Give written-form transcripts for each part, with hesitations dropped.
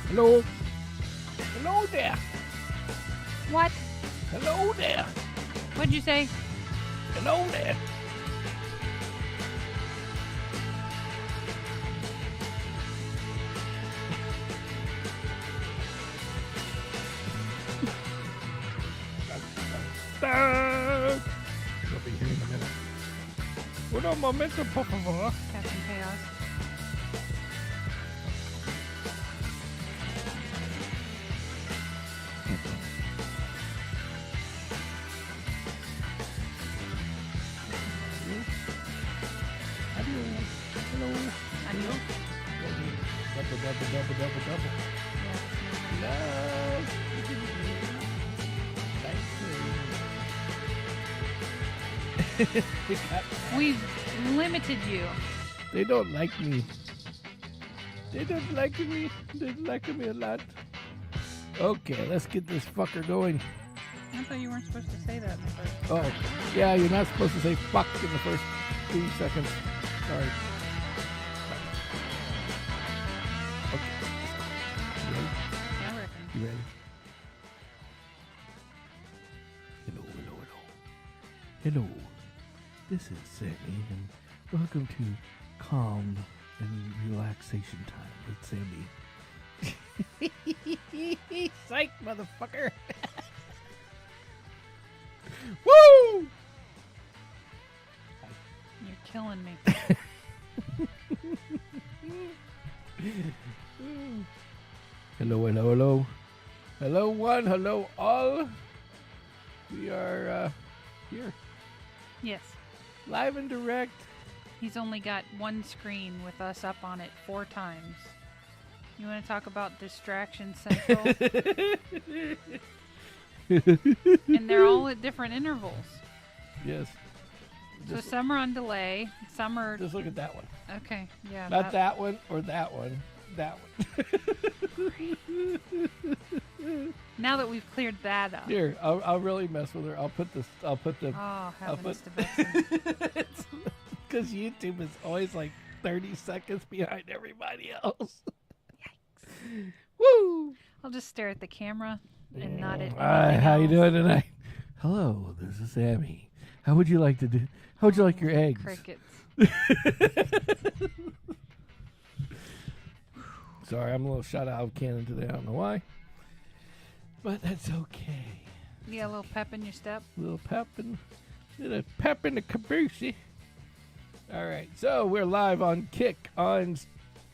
Hello? Hello there. What? Hello there. What'd you say? Hello there. You'll be here in a minute. Un momento, por favor. Captain Chaos. Hello. Adios. Double. Yeah. Love. We've limited you. They don't like me. They don't like me. They like me a lot. Okay, let's get this fucker going. I thought you weren't supposed to say that in the first. Oh, yeah, you're not supposed to say fuck in the first 2 seconds. Sorry. Okay. You ready? I reckon. You ready? Hello. This is Sammy, and welcome to Calm and Relaxation Time with Sammy. Psych, motherfucker. Woo! You're killing me. Hello. Hello, one. Hello, all. We are here, Yes. live and direct. He's only got one screen with us up on it 4 times. You want to talk about Distraction Central? And they're all at different intervals. Yes. So some are on delay, some are... Just look at that one. Okay, yeah. Not that one or that one. That one. Now that we've cleared that up. Here, I'll really mess with her. I'll put the. Oh, heavens to Betsy. Because YouTube is always like 30 seconds behind everybody else. Yikes. Woo! I'll just stare at the camera and not at Hi, anything how you else. doing tonight? Hello, this is Sammy. How would you like to do? How would you like your eggs? Crickets. Sorry, I'm a little shot out of cannon today. I don't know why, but that's okay. You got a little pep in your step? Little pep in the caboose. All right, so we're live on Kick on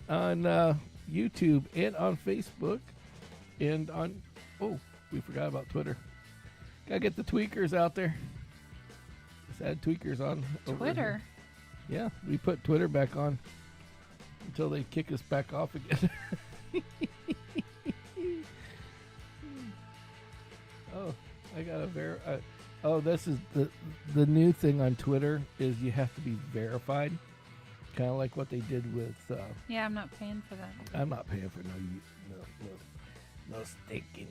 YouTube and on Facebook and on. Oh, we forgot about Twitter. Gotta get the tweakers out there. Just add tweakers on over Twitter? here. Yeah, we put Twitter back on until they kick us back off again. Oh, I got a oh, this is the new thing on Twitter is you have to be verified, kind of like what they did with. Yeah, I'm not paying for that. I'm not paying for no staking.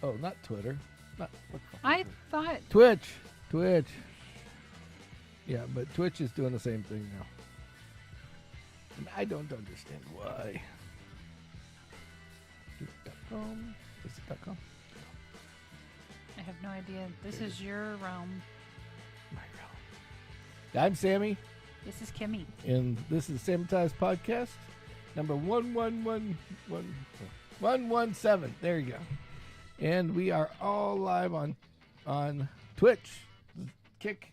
Oh, not Twitter. Not what the fuck I is it? thought... Twitch. Yeah, but Twitch is doing the same thing now. And I don't understand why. Twitch.com? Is it .com? I have no idea. This is your realm. My realm. I'm Sammy, This is Kimmy. and this is Sammitized Podcast, number 117. There you go. And we are all live on Twitch, Kick,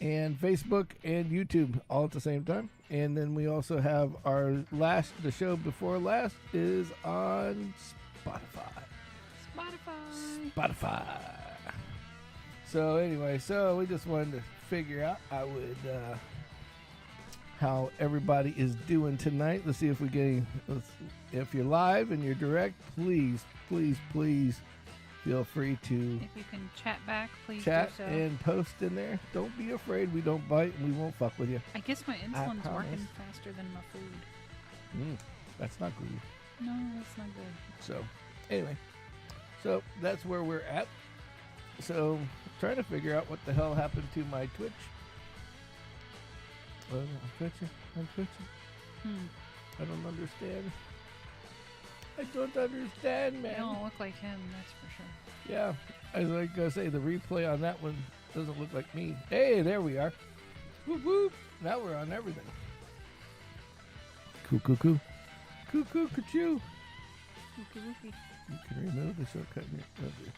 and Facebook and YouTube all at the same time. And then we also have the show before last is on Spotify. So anyway, we just wanted to figure out how everybody is doing tonight. Let's see if if you're live and you're direct, please feel free to If you can chat back, please chat do so. and post in there. Don't be afraid. We don't bite and we won't fuck with you. I guess my insulin's promise. working faster than my food. That's not good. No, that's not good. So anyway, so that's where we're at. So trying to figure out what the hell happened to my Twitch. I'm twitching. I don't understand. I don't understand, You man. don't look like him, that's for sure. Yeah, I was like gonna say the replay on that one doesn't look like me. Hey, there we are. Whoop whoop. Now we're on everything. Coo coo coo. Coo coo coo. Wookie wookie. You can remove the shortcut. Okay.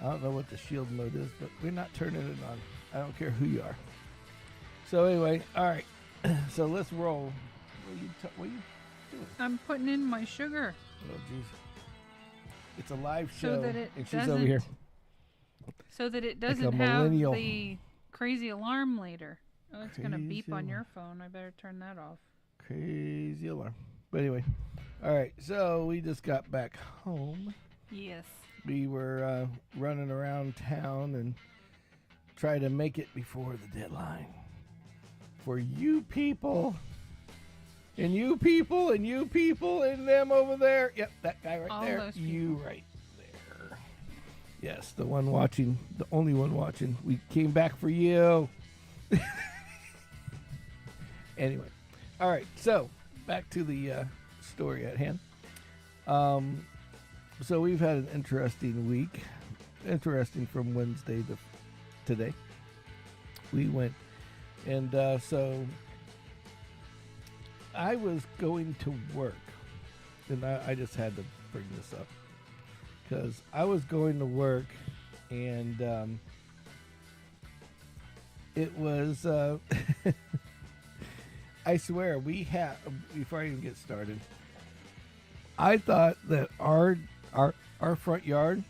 I don't know what the shield mode is, but we're not turning it on. I don't care who you are. So anyway, all right. So let's roll. What are you doing? I'm putting in my sugar. Oh, jeez. It's a live show, So that it and she's over here. So that it Like a doesn't have millennial. the crazy alarm later. Oh, it's going to beep Crazy on your alarm. phone. I better turn that off. Crazy alarm. But anyway, all right. So we just got back home. Yes. We were running around town and try to make it before the deadline. For you people, and you people, and you people, and them over there. Yep, that guy right All there. those people. You right there. Yes, the one watching, the only one watching. We came back for you. Anyway, all right. So back to the story at hand. So we've had an interesting week. Interesting from Wednesday to today. We went, and so I was going to work, and I just had to bring this up because I was going to work, and it was. I swear, we had, before I even get started, I thought that our front yard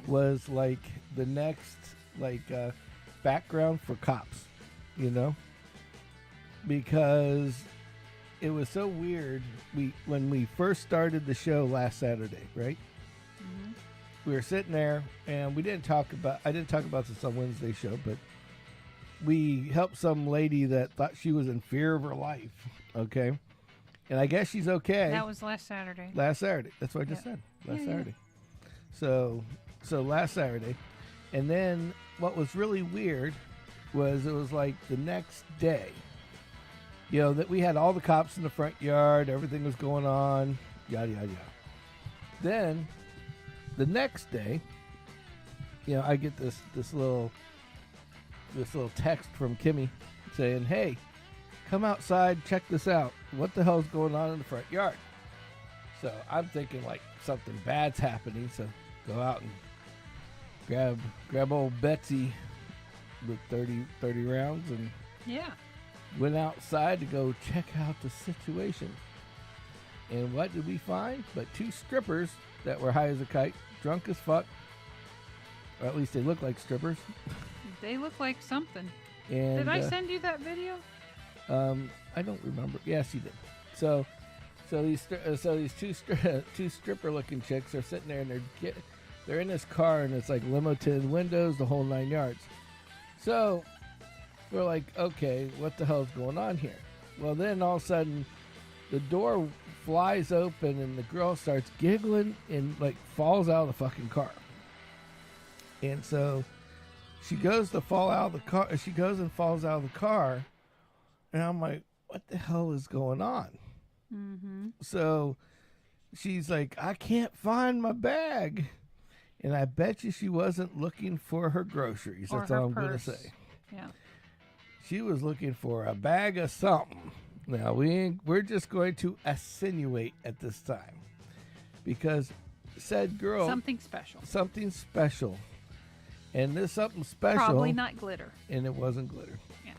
was like the next background for cops, you know, because it was so weird. When we first started the show last Saturday, right? Mm-hmm. We were sitting there, and I didn't talk about this on Wednesday show, but we helped some lady that thought she was in fear of her life. Okay. And I guess she's okay. That was last Saturday. Last Saturday. That's what I just said. Last Saturday. So last Saturday. And then what was really weird was it was like the next day, you know, that we had all the cops in the front yard, everything was going on, yada, yada, yada. Then the next day, you know, I get this little text from Kimmy saying, "Hey, come outside, check this out. What the hell's going on in the front yard?" So I'm thinking like something bad's happening. So go out and grab old Betsy with 30 rounds and Yeah. went outside to go check out the situation. And what did we find? But two strippers that were high as a kite, drunk as fuck. Or at least they look like strippers. They look like something. And Did I send you that video? I don't remember. Yes, you did. So these two stripper looking chicks are sitting there, and they're in this car, and it's like limo tinted windows, the whole 9 yards. So we're like, okay, what the hell's going on here? Well, then all of a sudden, the door flies open, and the girl starts giggling and like falls out of the fucking car. And so she goes to fall out of the car. She goes and falls out of the car. And I'm like, what the hell is going on? Mm-hmm. So she's like, I can't find my bag. And I bet you she wasn't looking for her groceries. Or That's her all I'm going to purse. say. Yeah. She was looking for a bag of something. Now, we're just going to insinuate at this time. Because said girl... Something special. Something special. And this something special... Probably not glitter. And it wasn't glitter. Yeah.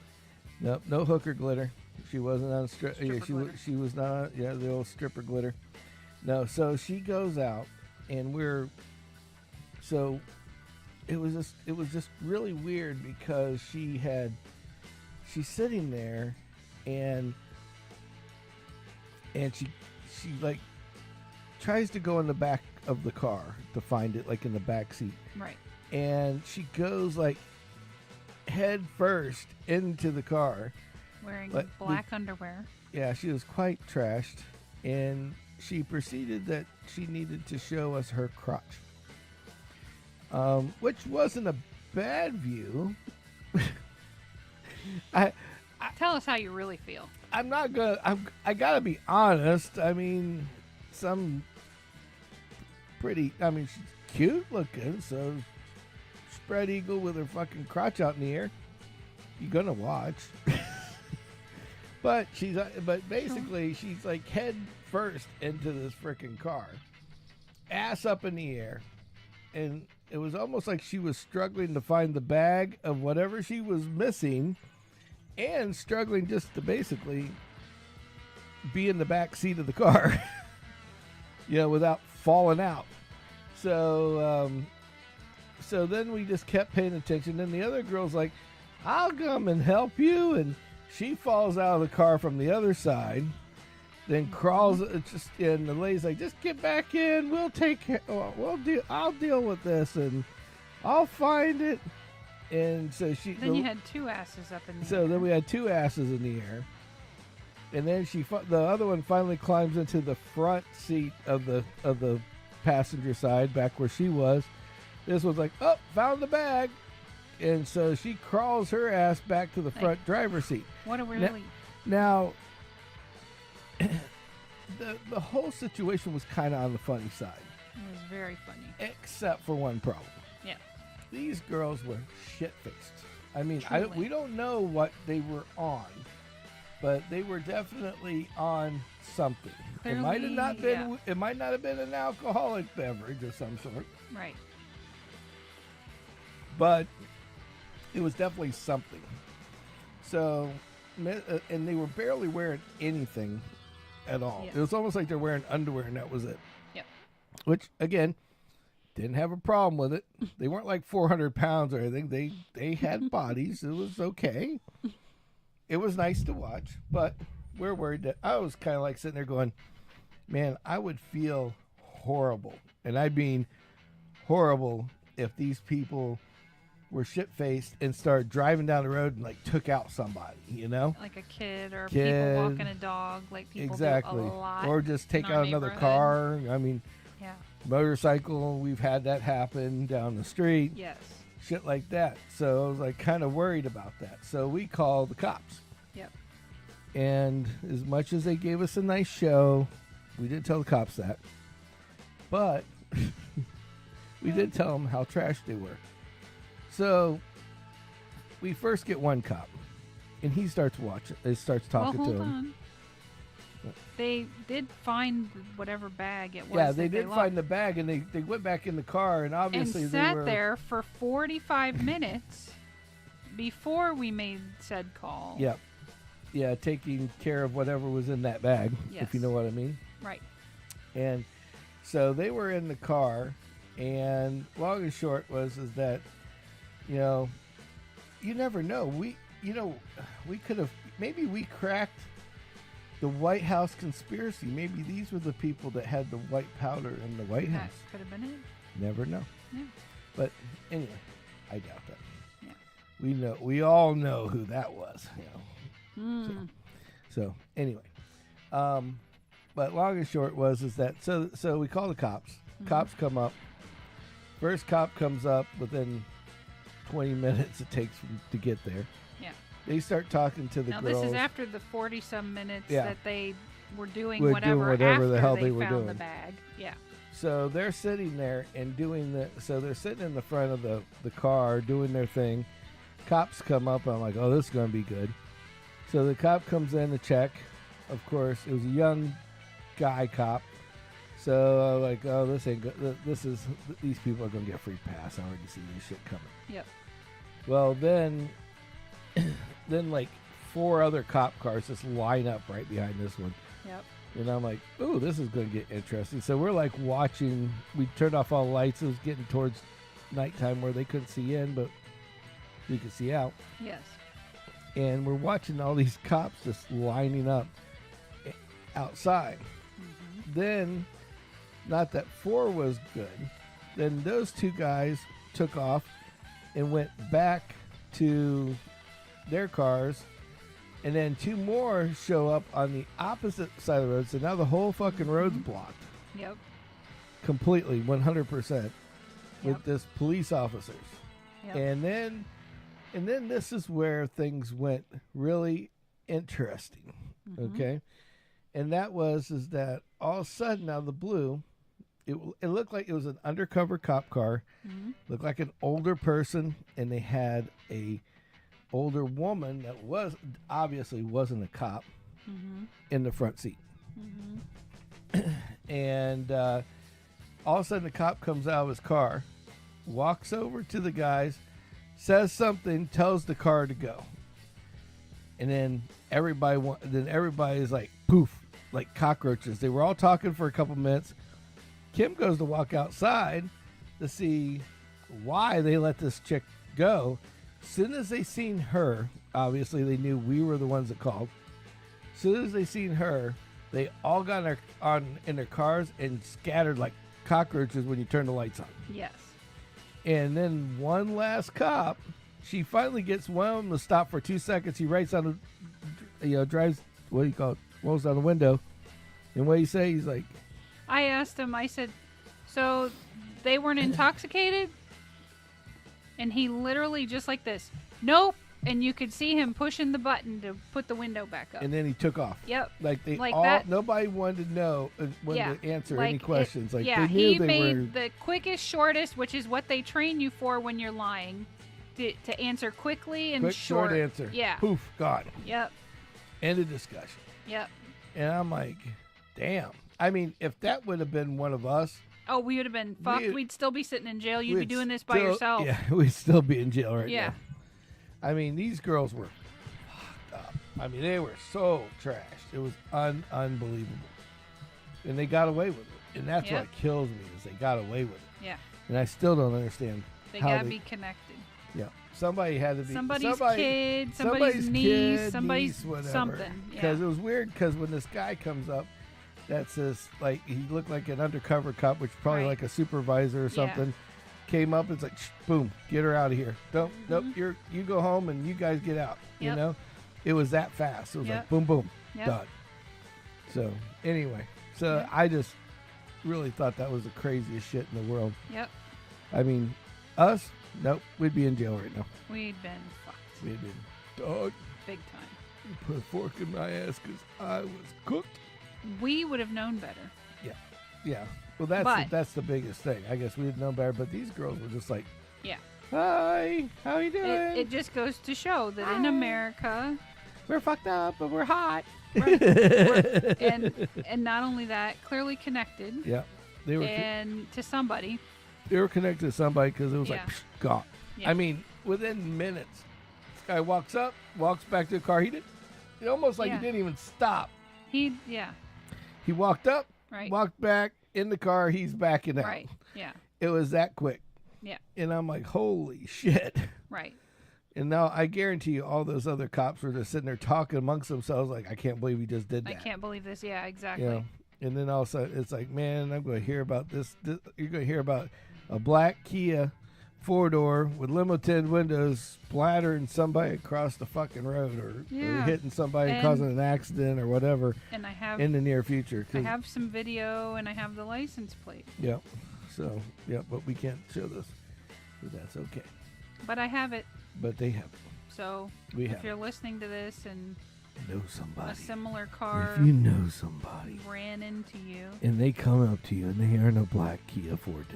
Nope, no hooker glitter. She wasn't on Stripper she was not the old stripper glitter. No, so she goes out, and it was just really weird because she's sitting there, and she like tries to go in the back of the car to find it, like in the back seat. Right. And she goes like head first into the car. Wearing But black underwear. Yeah, she was quite trashed, and she proceeded that she needed to show us her crotch, which wasn't a bad view. Tell us how you really feel. I gotta be honest. I mean, some pretty, I mean, she's cute looking, so spread eagle with her fucking crotch out in the air. You're gonna watch. But basically she's like head first into this freaking car, ass up in the air, and it was almost like she was struggling to find the bag of whatever she was missing, and struggling just to basically be in the back seat of the car, without falling out. So then we just kept paying attention. And the other girl's like, "I'll come and help you," and she falls out of the car from the other side, then crawls. And the lady's like, "Just get back in. We'll take care. I'll deal with this, and I'll find it." And so Then you had two asses up in the air. So then we had two asses in the air, and then the other one finally climbs into the front seat of the passenger side, back where she was. This was like, "Oh, found the bag." And so she crawls her ass back to the front driver's seat. What a relief. Now, the whole situation was kind of on the funny side. It was very funny. Except for one problem. Yeah. These girls were shit-faced. I mean, we don't know what they were on, but they were definitely on something. Clearly, it might have not been. Yeah. It might not have been an alcoholic beverage of some sort. Right. But it was definitely something. So, and they were barely wearing anything at all. Yeah. It was almost like they're wearing underwear, and that was it. Yep. Which, again, didn't have a problem with it. They weren't like 400 pounds or anything. They had bodies. It was okay. It was nice to watch, but we're worried that I was kind of like sitting there going, man, I would feel horrible. And I mean horrible if these people were shit-faced and started driving down the road and like took out somebody, like a kid or people walking a dog, like people exactly. do a lot, or just take out another car. I mean, yeah, motorcycle, we've had that happen down the street. Yes, shit like that. So I was like kind of worried about that. So we called the cops. Yep. And as much as they gave us a nice show, we did tell the cops that, but we did tell them how trash they were. So we first get one cop, and he starts watching. He starts talking to him. On. They did find whatever bag it was. Yeah, they did find the bag, and they went back in the car, and obviously and sat there for 45 minutes before we made said call. Yep. Yeah, taking care of whatever was in that bag, yes. If you know what I mean. Right. And so they were in the car, and long and short is that, you never know. We could have, maybe we cracked the White House conspiracy. Maybe these were the people that had the white powder in the White House. Could have been it. Never know. Yeah. But anyway, I doubt that. Yeah. We all know who that was. So anyway, but long and short is that so we call the cops. Mm-hmm. Cops come up. First cop comes up within 20 minutes it takes to get there. Yeah. They start talking to the girls. Now this is after the 40-some minutes that they were doing whatever after the hell they were found doing. The bag. Yeah. So they're sitting there and so they're sitting in the front of the car doing their thing. Cops come up. I'm like, oh, this is going to be good. So the cop comes in to check. Of course, it was a young guy cop. So I'm like, oh, this ain't good. These people are going to get a free pass. I already see this shit coming. Yep. Well, then like 4 other cop cars just line up right behind this one. Yep. And I'm like, ooh, this is going to get interesting. So we're like watching. We turned off all the lights. It was getting towards nighttime where they couldn't see in, but we could see out. Yes. And we're watching all these cops just lining up outside. Mm-hmm. Then, not that 4 was good, then those 2 guys took off and went back to their cars, and then 2 more show up on the opposite side of the road, so now the whole fucking road's blocked. Yep. Completely, 100%, with this police officers. Yep. And then this is where things went really interesting, okay? And that is that all of a sudden, out of the blue, it looked like it was an undercover cop car. Mm-hmm. Looked like an older person, and they had a older woman that was obviously wasn't a cop Mm-hmm. in the front seat. Mm-hmm. And all of a sudden, the cop comes out of his car, walks over to the guys, says something, tells the car to go, and then everybody is like poof, like cockroaches. They were all talking for a couple minutes. Kim goes to walk outside to see why they let this chick go. As soon as they seen her, obviously they knew we were the ones that called. As soon as they seen her, they all got in their cars and scattered like cockroaches when you turn the lights on. Yes. And then one last cop, she finally gets one of them to stop for 2 seconds. He writes on the, drives, what do you call it, rolls down the window. And what do you say? He's like, I asked him, I said, so they weren't intoxicated? And he literally just like this, nope. And you could see him pushing the button to put the window back up. and then he took off. Yep. Like Like that. nobody wanted to know, wanted to answer any questions. They knew he they made were. the quickest, shortest, which is what they train you for when you're lying, to answer quickly and Quick, short answer. Yeah. Poof, gone. Yep. End of discussion. Yep. And I'm like, damn. I mean, if that would have been one of us, Oh, we would have been fucked. We'd still be sitting in jail. You'd be we'd doing this by still- yourself. Yeah, we'd still be in jail right Yeah. now. I mean, these girls were fucked up. I mean, they were so trashed. It was unbelievable. And they got away with it. And that's Yeah. what kills me is they got away with it. Yeah. And I still don't understand They how gotta be connected. Yeah. Somebody had to be Somebody's kid, somebody's niece, kid, somebody's whatever. something. Because Yeah. it was weird because when this guy comes up, that says, like, he looked like an undercover cop, which probably Right. like a supervisor or something, came up, it's like, boom, get her out of here. Nope, you go home and you guys get out. You Yep. know? It was that fast. It was like, Yep. boom, boom, Yep. done. So, anyway. So, Yep. I just really thought that was the craziest shit in the world. Yep. I mean, us, nope, we'd be in jail right now. We'd been fucked. We'd been, dog, Big time. you put a fork in my ass because I was cooked. We would have known better. Yeah. Well, But- that's the biggest thing. I guess we'd known better, but these girls were just like, Yeah. hi, how you doing? It just goes to show that in America, We're fucked up, but we're hot. and not only that, clearly connected, Yeah. They were and to somebody. connected to somebody because it was like, Yeah. psh, gone. Yeah. I mean, within minutes, this guy walks up, walks back to the car. It almost like Yeah. he didn't even stop. Yeah. He walked up, Right. walked back in the car. He's backing out. Right. Yeah. It was that quick. Yeah. And I'm like, holy shit. Right. And now I guarantee you all those other cops were just sitting there talking amongst themselves like, I can't believe he just did that. I can't believe this. Yeah, exactly. You know? And then all of a sudden it's like, man, I'm going to hear about this. You're going to hear about a black Kia 4-door with limo tinted windows splattering somebody across the fucking road or Yeah. hitting somebody and And- causing an accident or whatever And I have in the near future. I have some video and I have the license plate. Yep. So, yeah, but we can't show this. But that's okay. But I have it. But they have it. So We if have you're listening to this and know a somebody. similar car If you know somebody ran into you, and they come up to you and they are in a black Kia Forte,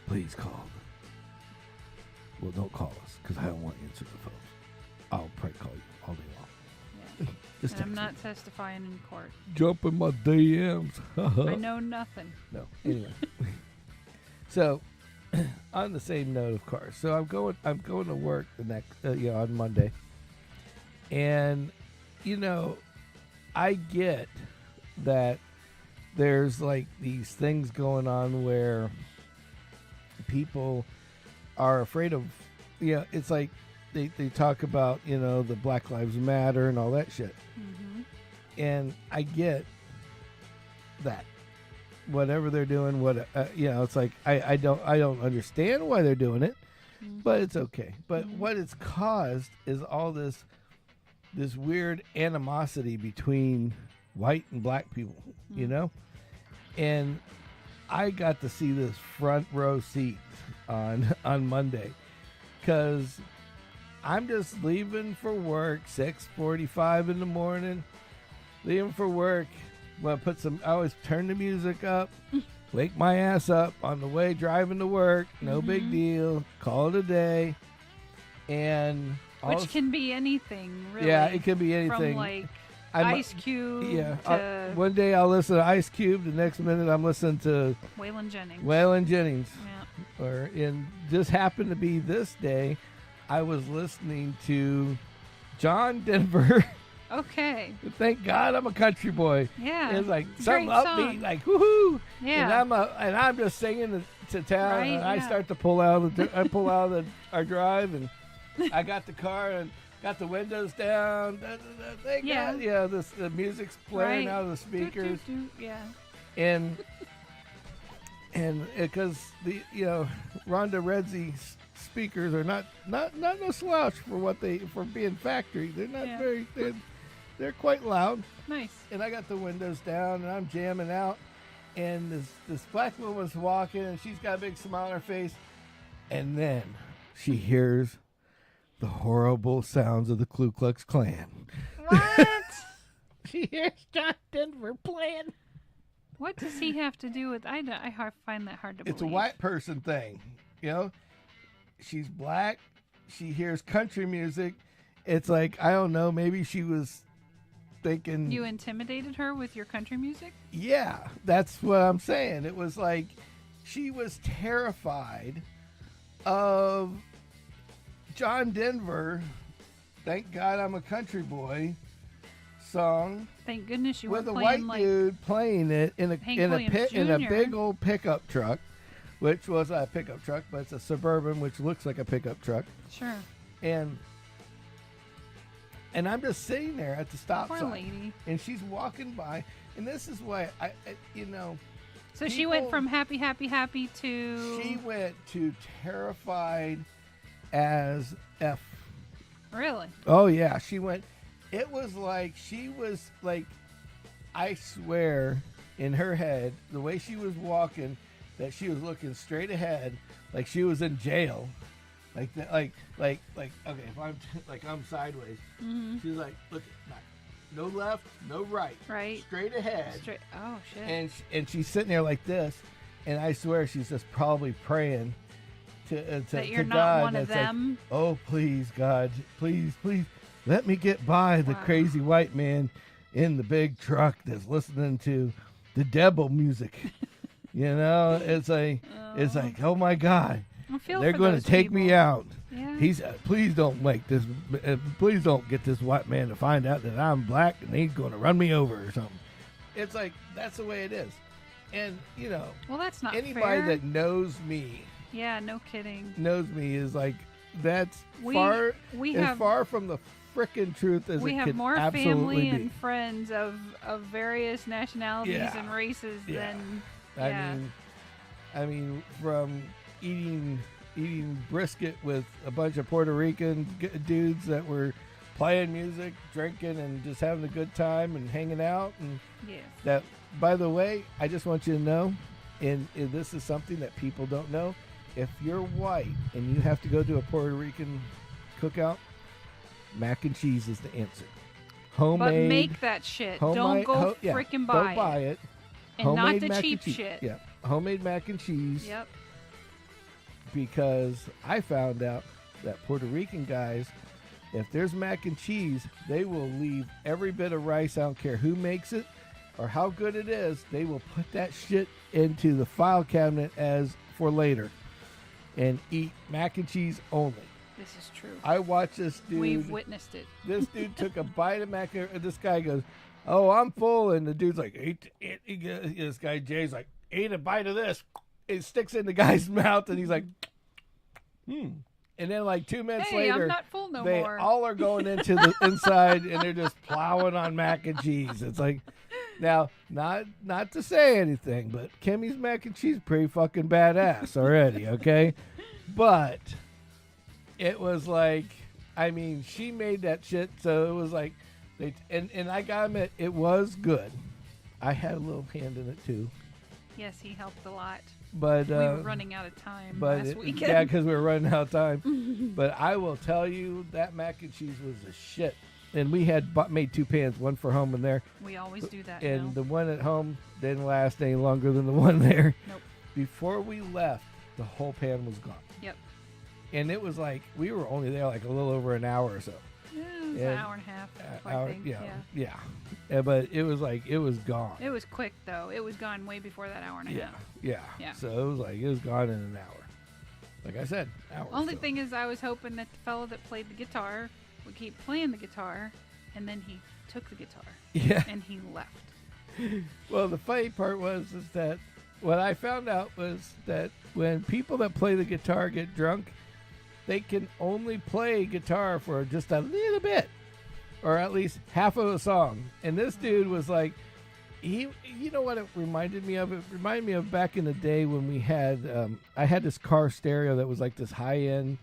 please call them. Well, don't call us because I don't want to answer the phones. I'll probably call you all day long. yeah. Just And I'm text not me. testifying in court. Jump in my DMs. I know nothing. No. Anyway. So, on the same note of cars, so I'm going to work the next on Monday, and I get that there's like these things going on where people are afraid of, it's like they talk about the Black Lives Matter and all that shit, Mm-hmm. and I get that. Whatever they're doing, it's like I don't understand why they're doing it, but it's okay. But what it's caused is all this weird animosity between white and black people, and I got to see this front row seat on Monday because I'm just leaving for work 6:45 in the morning, leaving for work. Well, I always turn the music up, wake my ass up on the way driving to work. No big deal. Call it a day. And which can be anything, really. Yeah, it can be anything. From like Ice Cube. Yeah. To One day I'll listen to Ice Cube. The next minute I'm listening to Waylon Jennings. Yeah. Or just happened to be this day, I was listening to John Denver. Okay. Thank God I'm a country boy. Yeah. It's like something Great upbeat, song. like woohoo. Yeah. And I'm just singing to town, Right, and I yeah. start to pull out of our drive, and I got the car and got the windows down. Thank God. Yeah. The music's playing out of the speakers, Yeah. and because Rhonda Redzy's speakers are not no slouch for being factory. They're not very. They're quite loud. Nice. And I got the windows down, and I'm jamming out. And this black woman's walking, and she's got a big smile on her face. And then she hears the horrible sounds of the Ku Klux Klan. What? She hears John Denver playing. What does he have to do with? I find that hard to believe. It's a white person thing, She's black. She hears country music. It's like, I don't know. Maybe she was thinking. You intimidated her with your country music? Yeah, that's what I'm saying. It was like she was terrified of John Denver. Thank God I'm a country boy. Song. Thank goodness you with were a playing white dude playing it in a big old pickup truck, which was a pickup truck, but it's a Suburban, which looks like a pickup truck. Sure. And I'm just sitting there at the stop Poor sign, lady. and she's walking by, and this is why So she went from happy to. She went to terrified as F. Really? Oh yeah, she went. It was like she was like, I swear, in her head, the way she was walking, that she was looking straight ahead, like she was in jail. Like okay, if I'm sideways, she's like, look, no left, no right, straight ahead. Oh shit! And she's sitting there like this, and I swear she's just probably praying to that you're to not God. one of them. Like, oh please, God, please, let me get by the crazy white man in the big truck that's listening to the devil music. It's like oh my God. They're going to take me out. Yeah. Please don't make this. Please don't get this white man to find out that I'm black, and he's going to run me over or something. It's like that's the way it is, and Well, that's not anybody fair. that knows me. Yeah, no kidding. Knows me is like that's We as have far from the frickin' truth as we it have could more absolutely family be. and friends of various nationalities and races than. I mean, from eating brisket with a bunch of Puerto Rican dudes that were playing music, drinking, and just having a good time and hanging out. And that, by the way, I just want you to know, and this is something that people don't know. If you're white and you have to go to a Puerto Rican cookout, mac and cheese is the answer. Homemade. But make that shit. Don't go freaking buy it. Don't buy it. And Homemade not the mac cheap and cheese. shit. Yeah, homemade mac and cheese. Yep. Because I found out that Puerto Rican guys, if there's mac and cheese, they will leave every bit of rice. I don't care who makes it or how good it is. They will put that shit into the file cabinet as for later and eat mac and cheese only. This is true. I watched this dude. We've witnessed it. This dude took a bite of mac and this guy goes, "Oh, I'm full," and the dude's like, this guy Jay's like, "Ate a bite of this." It sticks in the guy's mouth, and he's like, And then like 2 minutes later, I'm not full no they more. all are going into the inside, and they're just plowing on mac and cheese. It's like, now, not to say anything, but Kimmy's mac and cheese is pretty fucking badass already, okay? But it was like, I mean, she made that shit, so it was like, and I gotta admit, it was good. I had a little hand in it too. Yes, he helped a lot. But we were running out of time last weekend. Yeah, because we were running out of time. But I will tell you, that mac and cheese was the shit. and we had made 2 pans, one for home and there. We always do that. And the one at home didn't last any longer than the one there. Nope. Before we left, the whole pan was gone. Yep. And it was like we were only there like a little over an hour or so. It was an hour and a half. I think. Yeah. But it was like it was gone. It was quick though. It was gone way before that hour and a half. Yeah. So it was like it was gone in an hour. Like I said, hour. Only thing is, I was hoping that the fellow that played the guitar would keep playing the guitar, and then he took the guitar. Yeah. And he left. Well, the funny part is that what I found out was that when people that play the guitar get drunk, they can only play guitar for just a little bit, or at least half of a song. And this dude was like, you know what it reminded me of? It reminded me of back in the day when we had, I had this car stereo that was like this high-end,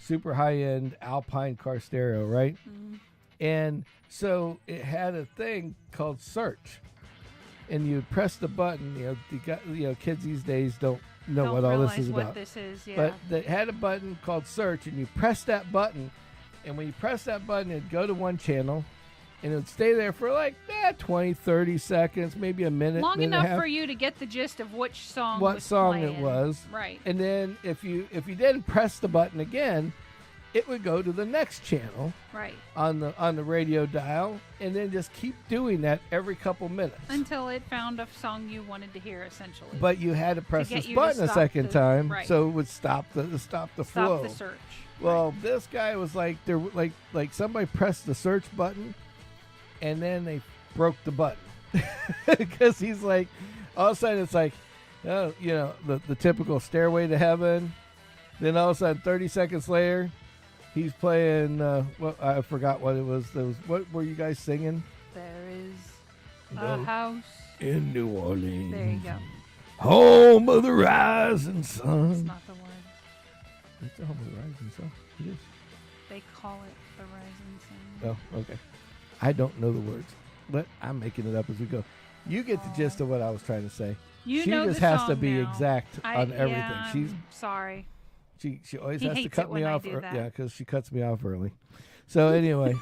super high-end Alpine car stereo, right? Mm-hmm. And so it had a thing called search. And you press the button, kids these days don't know what all this is about. What this is, yeah. But they had a button called search, and you press that button, and when you press that button, it'd go to one channel, and it would stay there for like 20, 30 seconds, maybe a minute. Long enough for you to get the gist of which song it was. Right. And then if you didn't press the button again, it would go to the next channel. Right. On the radio dial, and then just keep doing that every couple minutes. Until it found a song you wanted to hear, essentially. But you had to press this button a second time, so it would stop the flow. Stop the search. Well, this guy was like, like somebody pressed the search button, and then they broke the button because he's like, all of a sudden it's like, the typical Stairway to Heaven. Then all of a sudden, 30 seconds later, he's playing. I forgot what it was. What were you guys singing? There is a house in New Orleans. There you go. Home of the rising sun. It's not the one. It's the home of the rising sun. It is. They call it the rising sun. Oh, okay. I don't know the words, but I'm making it up as we go. You get the gist of what I was trying to say. She just has to be exact on everything. Yeah, She's sorry. She always has to cut me off. Yeah, because she cuts me off early. So anyway,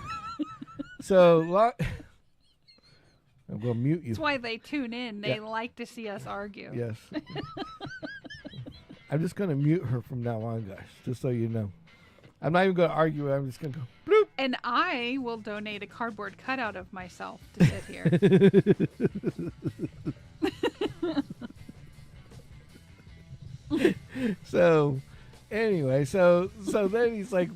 I'm going to mute you. That's why they tune in. They like to see us argue. Yes. I'm just going to mute her from now on, guys, just so you know. I'm not even going to argue. I'm just going to go bloop. And I will donate a cardboard cutout of myself to sit here. So, anyway, so then he's like,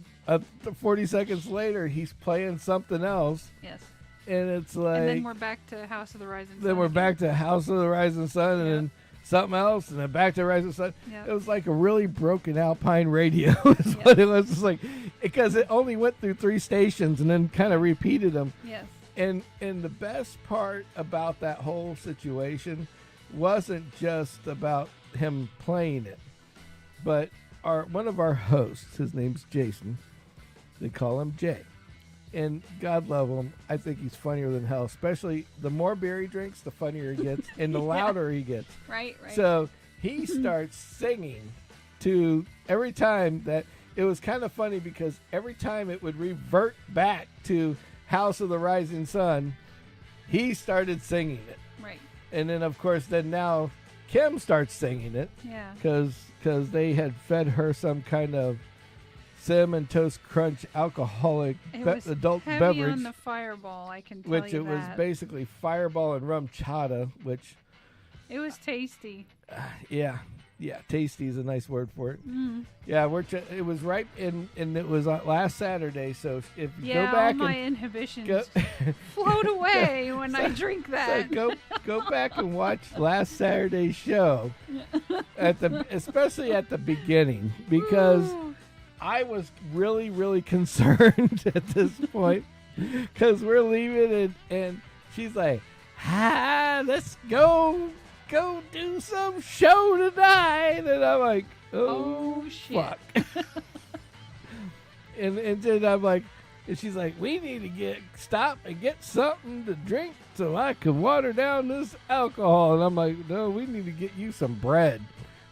40 seconds later, he's playing something else. Yes. And it's like... And then we're back to House of the Rising Sun. Then we're back to House of the Rising Sun, and then something else, and then back to Rising Sun. Yep. It was like a really broken Alpine radio is what it was. It's like, because it only went through 3 stations and then kind of repeated them. Yes. And the best part about that whole situation wasn't just about him playing it, but one of our hosts, his name's Jason, they call him Jay, and God love him, I think he's funnier than hell, especially the more beer he drinks, the funnier he gets, and the louder he gets. Right. So he starts singing to every time that it was kind of funny, because every time it would revert back to House of the Rising Sun, he started singing it. Right. And then, of course, now Kim starts singing it. Yeah. Because they had fed her some kind of Cinnamon Toast Crunch alcoholic adult heavy beverage. On the Fireball, I can tell which you it was basically Fireball and rum chata, which... It was tasty. Yeah, tasty is a nice word for it. Mm. Yeah, it was right and it was last Saturday. So if you go back, all my inhibitions float away when I drink that. So go back and watch last Saturday's show, especially at the beginning, because I was really, really concerned at this point, because we're leaving and she's like, let's go do some show tonight, and I'm like, oh shit. Fuck. and then I'm like, and she's like, we need to stop and get something to drink so I can water down this alcohol. And I'm like, no, we need to get you some bread,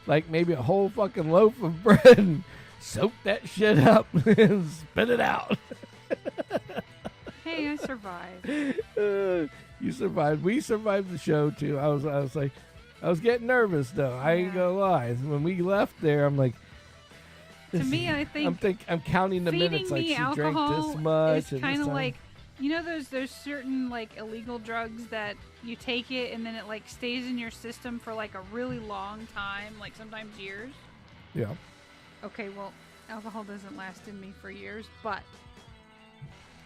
like maybe a whole fucking loaf of bread, and soak that shit up and spit it out. Hey, I survived. You survived. We survived the show too. I was like, I was getting nervous though. I ain't gonna lie. When we left there, I'm like, To me, I think I'm counting the feeding minutes. Like me she drank alcohol this much. is and kind this of time. like, you know, there's certain like illegal drugs that you take it and then it like stays in your system for like a really long time, like sometimes years. Yeah. Okay, well, alcohol doesn't last in me for years, but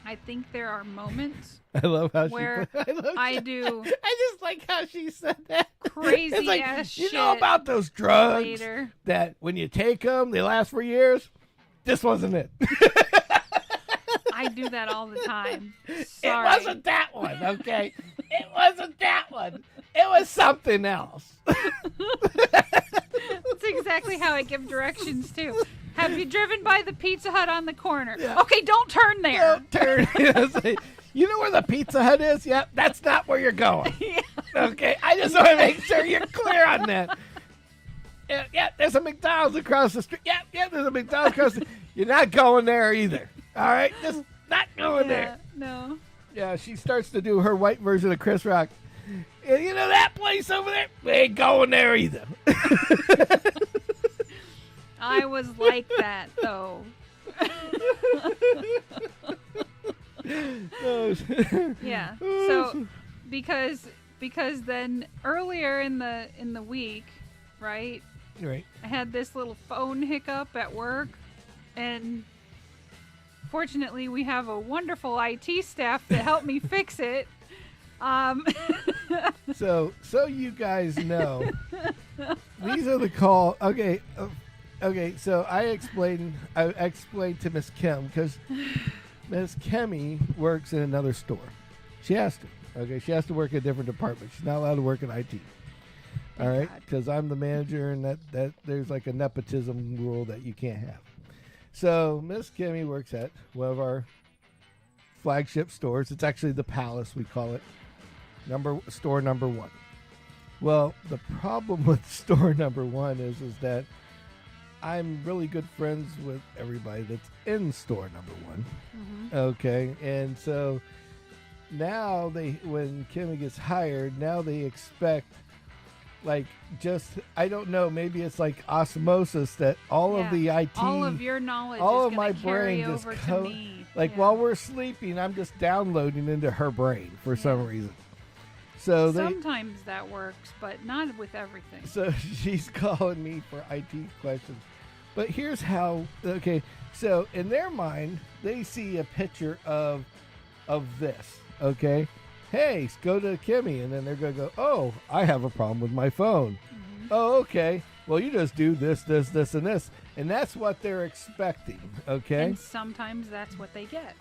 I think there are moments I love how where she. I do I just like how she said that. crazy It's like, ass you shit know about those drugs later. that when you take them, they last for years. This wasn't it. I do that all the time. It Sorry. wasn't that one, okay? It wasn't that one. It was something else. That's exactly how I give directions too. Have you driven by the Pizza Hut on the corner? Yeah. Okay, don't turn there. Don't turn. You know where the Pizza Hut is? Yep, that's not where you're going. Yeah. Okay, I just want to make sure you're clear on that. Yeah, there's a McDonald's across the street. Yeah, there's a McDonald's across the street. You're not going there either. All right? Just not going there. No. Yeah, she starts to do her white version of Chris Rock. And you know that place over there? We ain't going there either. I was like that though. Yeah. So because then earlier in the week, right? Right. I had this little phone hiccup at work, and fortunately we have a wonderful IT staff to help me fix it. So you guys know, these are the call. Okay. So I explained to Miss Kim because Miss Kimmy works in another store. She has to. Okay, she has to work in a different department. She's not allowed to work in IT. All right, because I'm the manager, and that there's like a nepotism rule that you can't have. So Miss Kimmy works at one of our flagship stores. It's actually the Palace, we call it. Store number 1. Well, the problem with store number 1 is that I'm really good friends with everybody that's in store number 1. Mm-hmm. Okay, and so now when Kimmy gets hired, now they expect, like, just, I don't know, maybe it's like osmosis that all of the IT, all of your knowledge, all is of my gonna carry brain just over to me. like while we're sleeping, I'm just downloading into her brain for some reason. So sometimes that works, but not with everything. So she's calling me for IT questions. But here's how, okay, so in their mind, they see a picture of this, okay? Hey, go to Kimmy, and then they're going to go, oh, I have a problem with my phone. Mm-hmm. Oh, okay. Well, you just do this, and this. And that's what they're expecting, okay? And sometimes that's what they get.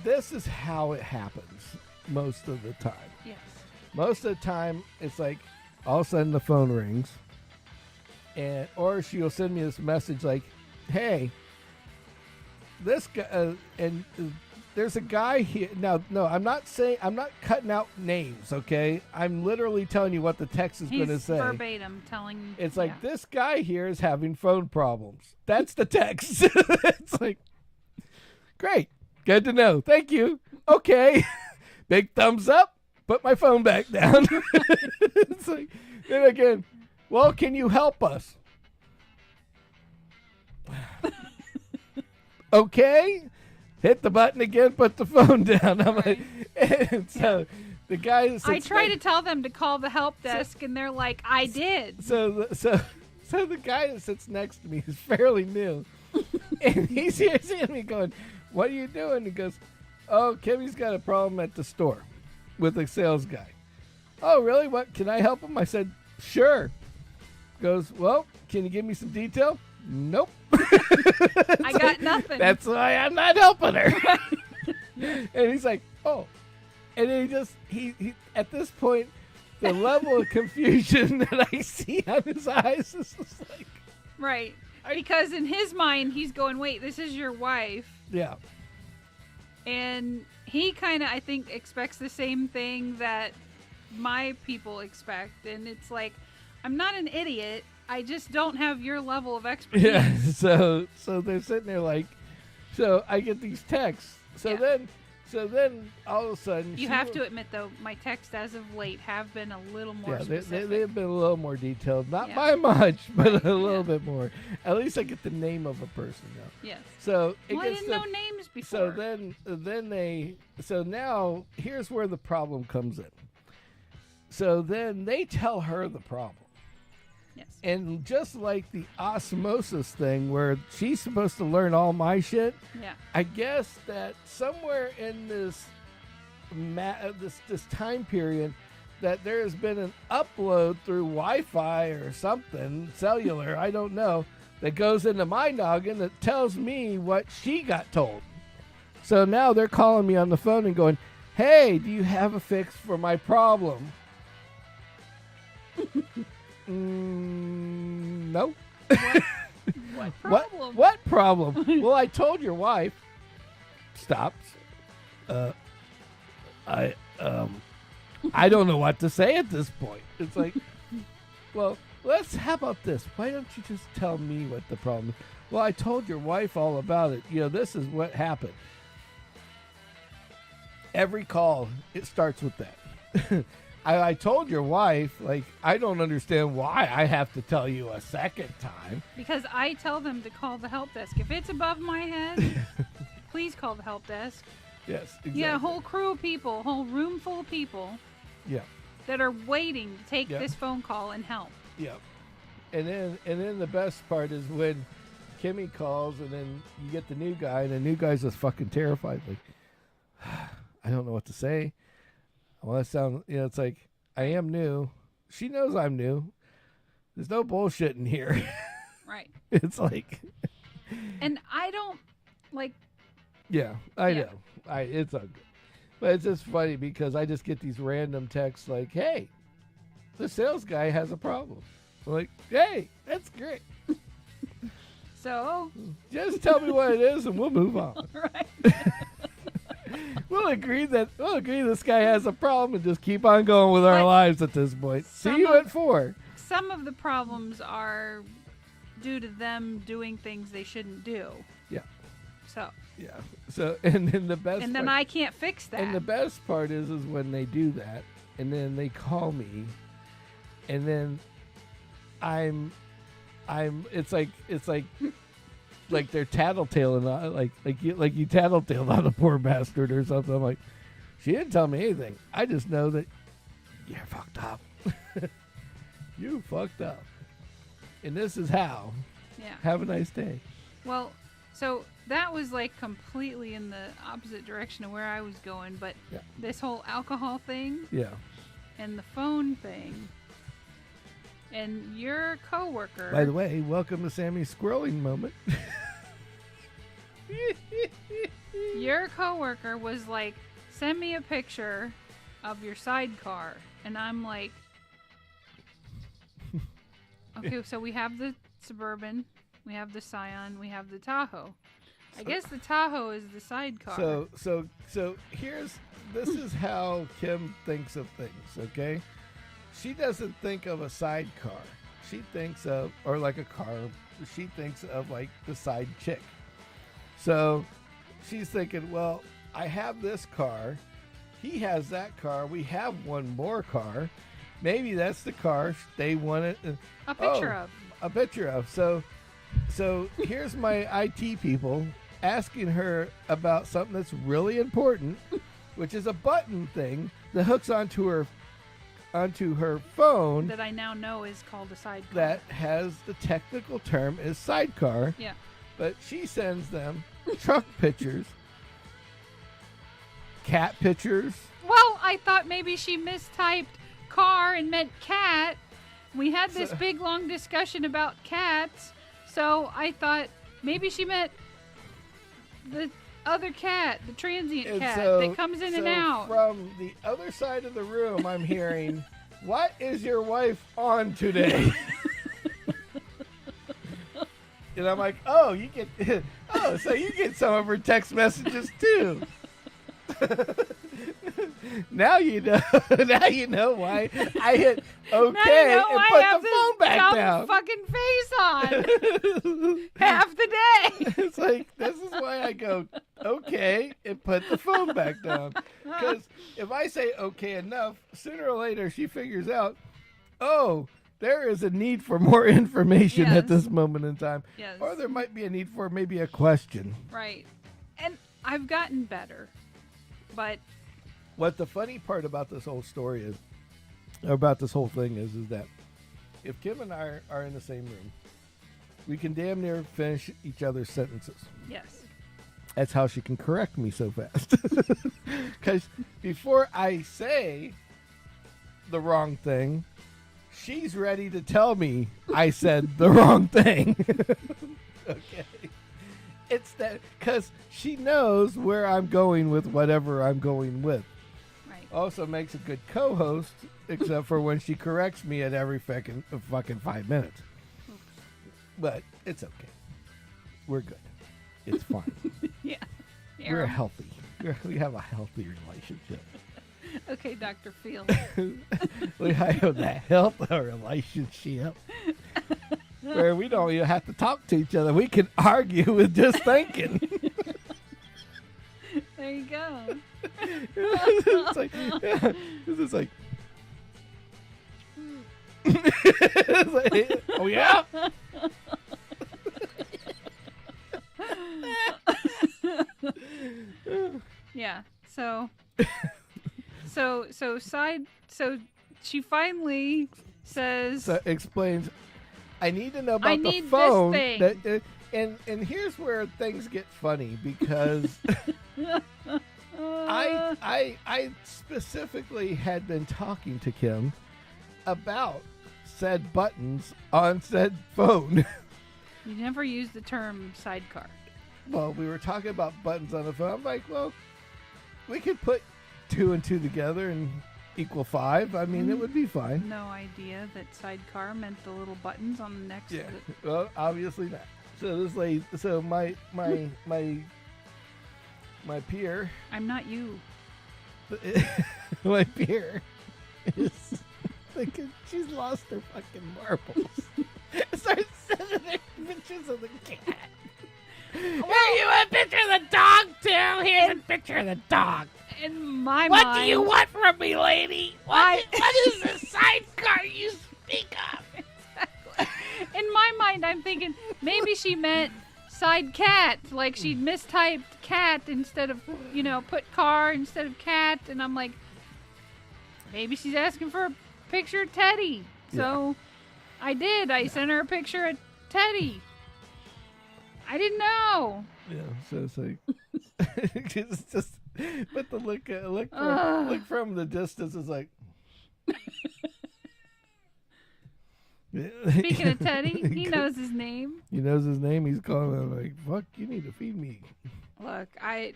This is how it happens most of the time. Yes. Most of the time, it's like all of a sudden the phone rings, or she'll send me this message like, "Hey, this guy, there's a guy here." Now, no, I'm not cutting out names. Okay, I'm literally telling you what the text is going to say. Verbatim telling. It's like this guy here is having phone problems. That's the text. It's like, great, good to know. Thank you. Okay, big thumbs up. Put my phone back down. It's like, then again, well, can you help us? Okay. Hit the button again, put the phone down. I'm like, and so the guy. I try to tell them to call the help desk, and they're like, I did. So the guy that sits next to me is fairly new. And he's here seeing me going, what are you doing? He goes, oh, Kimmy's got a problem at the store with a sales guy. Oh, really? What? Can I help him? I said, sure. Goes, well, can you give me some detail? Nope. I got nothing. That's why I'm not helping her. And he's like, oh. And then he at this point, the level of confusion that I see on his eyes is just like. Right. Because in his mind, he's going, wait, this is your wife. Yeah. And he kind of, I think, expects the same thing that my people expect. And it's like, I'm not an idiot. I just don't have your level of expertise. Yeah. So they're sitting there like, so I get these texts. So then So then all of a sudden, You have to admit, though, my texts as of late have been a little more specific. they've been a little more detailed, not Yeah. by much, but Right, a little yeah. bit more. At least I get the name of a person now. Yes. So it Well, I gets didn't know names before. so now here's where the problem comes in. So then they tell her the problem. Yes. And just like the osmosis thing where she's supposed to learn all my shit, Yeah. I guess that somewhere in this this time period that there has been an upload through Wi-Fi or something, cellular, I don't know, that goes into my noggin that tells me what she got told. So now they're calling me on the phone and going, "Hey, do you have a fix for my problem?" No. What problem? What problem? Well, I told your wife. Stops. I don't know what to say at this point. It's like, well, how about this? Why don't you just tell me what the problem is? Well, I told your wife all about it. This is what happened. Every call, it starts with that. I told your wife, I don't understand why I have to tell you a second time. Because I tell them to call the help desk. If it's above my head, please call the help desk. Yes, exactly. Yeah, a whole crew of people, whole room full of people Yeah, that are waiting to take Yeah. this phone call and help. yeah. And then the best part is when Kimmy calls, and then you get the new guy, and the new guy's just fucking terrified. I don't know what to say. Well, that sounds, it's like, I am new. She knows I'm new. There's no bullshit in here. Right. It's like, And I don't, yeah, I Yeah. know. It's ugly. But it's just funny because I just get these random texts like, "Hey, the sales guy has a problem." I'm like, "Hey, that's great. so, Just tell me what it is and we'll move on." right. We'll agree this guy has a problem and just keep on going with our But lives at this point. See some you of- at 4. Some of the problems are due to them doing things they shouldn't do. Yeah. So, Yeah. So, and then the best and then part, I can't fix that. and the best part is when they do that, and then they call me, and then it's like they're tattletaling on, like you tattletailed on a poor bastard or something. I'm like, she didn't tell me anything. I just know that you're fucked up. You fucked up, and this is how. yeah. Have a nice day. Well, so that was completely in the opposite direction of where I was going, but Yeah. this whole alcohol thing Yeah. and the phone thing and your coworker. By the way, welcome to Sammy's squirreling moment. Your coworker was like, "Send me a picture of your sidecar," and I'm like, "Okay, so we have the Suburban, we have the Scion, we have the Tahoe. I guess the Tahoe is the sidecar." So this is how Kim thinks of things, okay? She doesn't think of a sidecar. She thinks of, or like a car, she thinks of like the side chick. So she's thinking, well, I have this car. He has that car. We have one more car. Maybe that's the car they wanted. A picture of. A picture of. So here's my IT people asking her about something that's really important, which is a button thing that hooks onto her phone That I now know is called a sidecar. that has the technical term is sidecar. Yeah. But she sends them truck pictures, cat pictures. Well, I thought maybe she mistyped car and meant cat. We had this big long discussion about cats, so I thought maybe she meant the other cat, the transient And cat so- that comes in and so out. From the other side of the room, I'm hearing, "What is your wife on today?" And I'm like, "Oh, you get, so you get some of her text messages too." Now you know. Now you know why I hit OK Now you know and I put have the this phone back dumb down. fucking face on half the day. It's like, this is why I go, okay, and put the phone back down. Because if I say okay enough, sooner or later she figures out, oh, there is a need for more information at this moment in time. Yes. Or there might be a need for maybe a question. Right. And I've gotten better. But what the funny part about this whole story is, about this whole thing is that if Kim and I are in the same room, we can damn near finish each other's sentences. yes. That's how she can correct me so fast. Because before I say the wrong thing, she's ready to tell me I said the wrong thing. Okay. It's that because she knows where I'm going with whatever I'm going with. Right. Also makes a good co-host, except for when she corrects me at every fucking 5 minutes. Oops. But it's okay. We're good. It's fine. Yeah. We're healthy. We have a healthy relationship. Okay, Dr. Field. We have that healthy relationship where we don't even have to talk to each other. We can argue with just thinking. There you go. It's like, yeah, this is like, it's like, oh yeah. Yeah. So she finally says, So explains, I need to know I about the need this phone. thing. That, and here's where things get funny because I specifically had been talking to Kim about said buttons on said phone. you never use the term sidecar. Well, we were talking about buttons on the phone. I'm like, well, we could put 2 and 2 together and equal 5. I mean, it would be fine. No idea that sidecar meant the little buttons on the next. Yeah. Well, obviously not. So this lady, so my peer, I'm not you. my peer is thinking she's lost her fucking marbles. Starts sending her pictures of the cat. Here, you want a picture of the dog too? Here's a picture of the dog. In my mind. What do you want from me, lady? What is the sidecar you speak of? In my mind, I'm thinking maybe she meant side cat, like she'd mistyped cat instead of, put car instead of cat, and I'm like, maybe she's asking for a picture of Teddy. So I did. I sent her a picture of Teddy. I didn't know. Yeah, so it's like, it's just, but the look from the distance is like. Speaking of Teddy, he knows his name. He knows his name. He's calling him like, "Fuck, you need to feed me." Look, I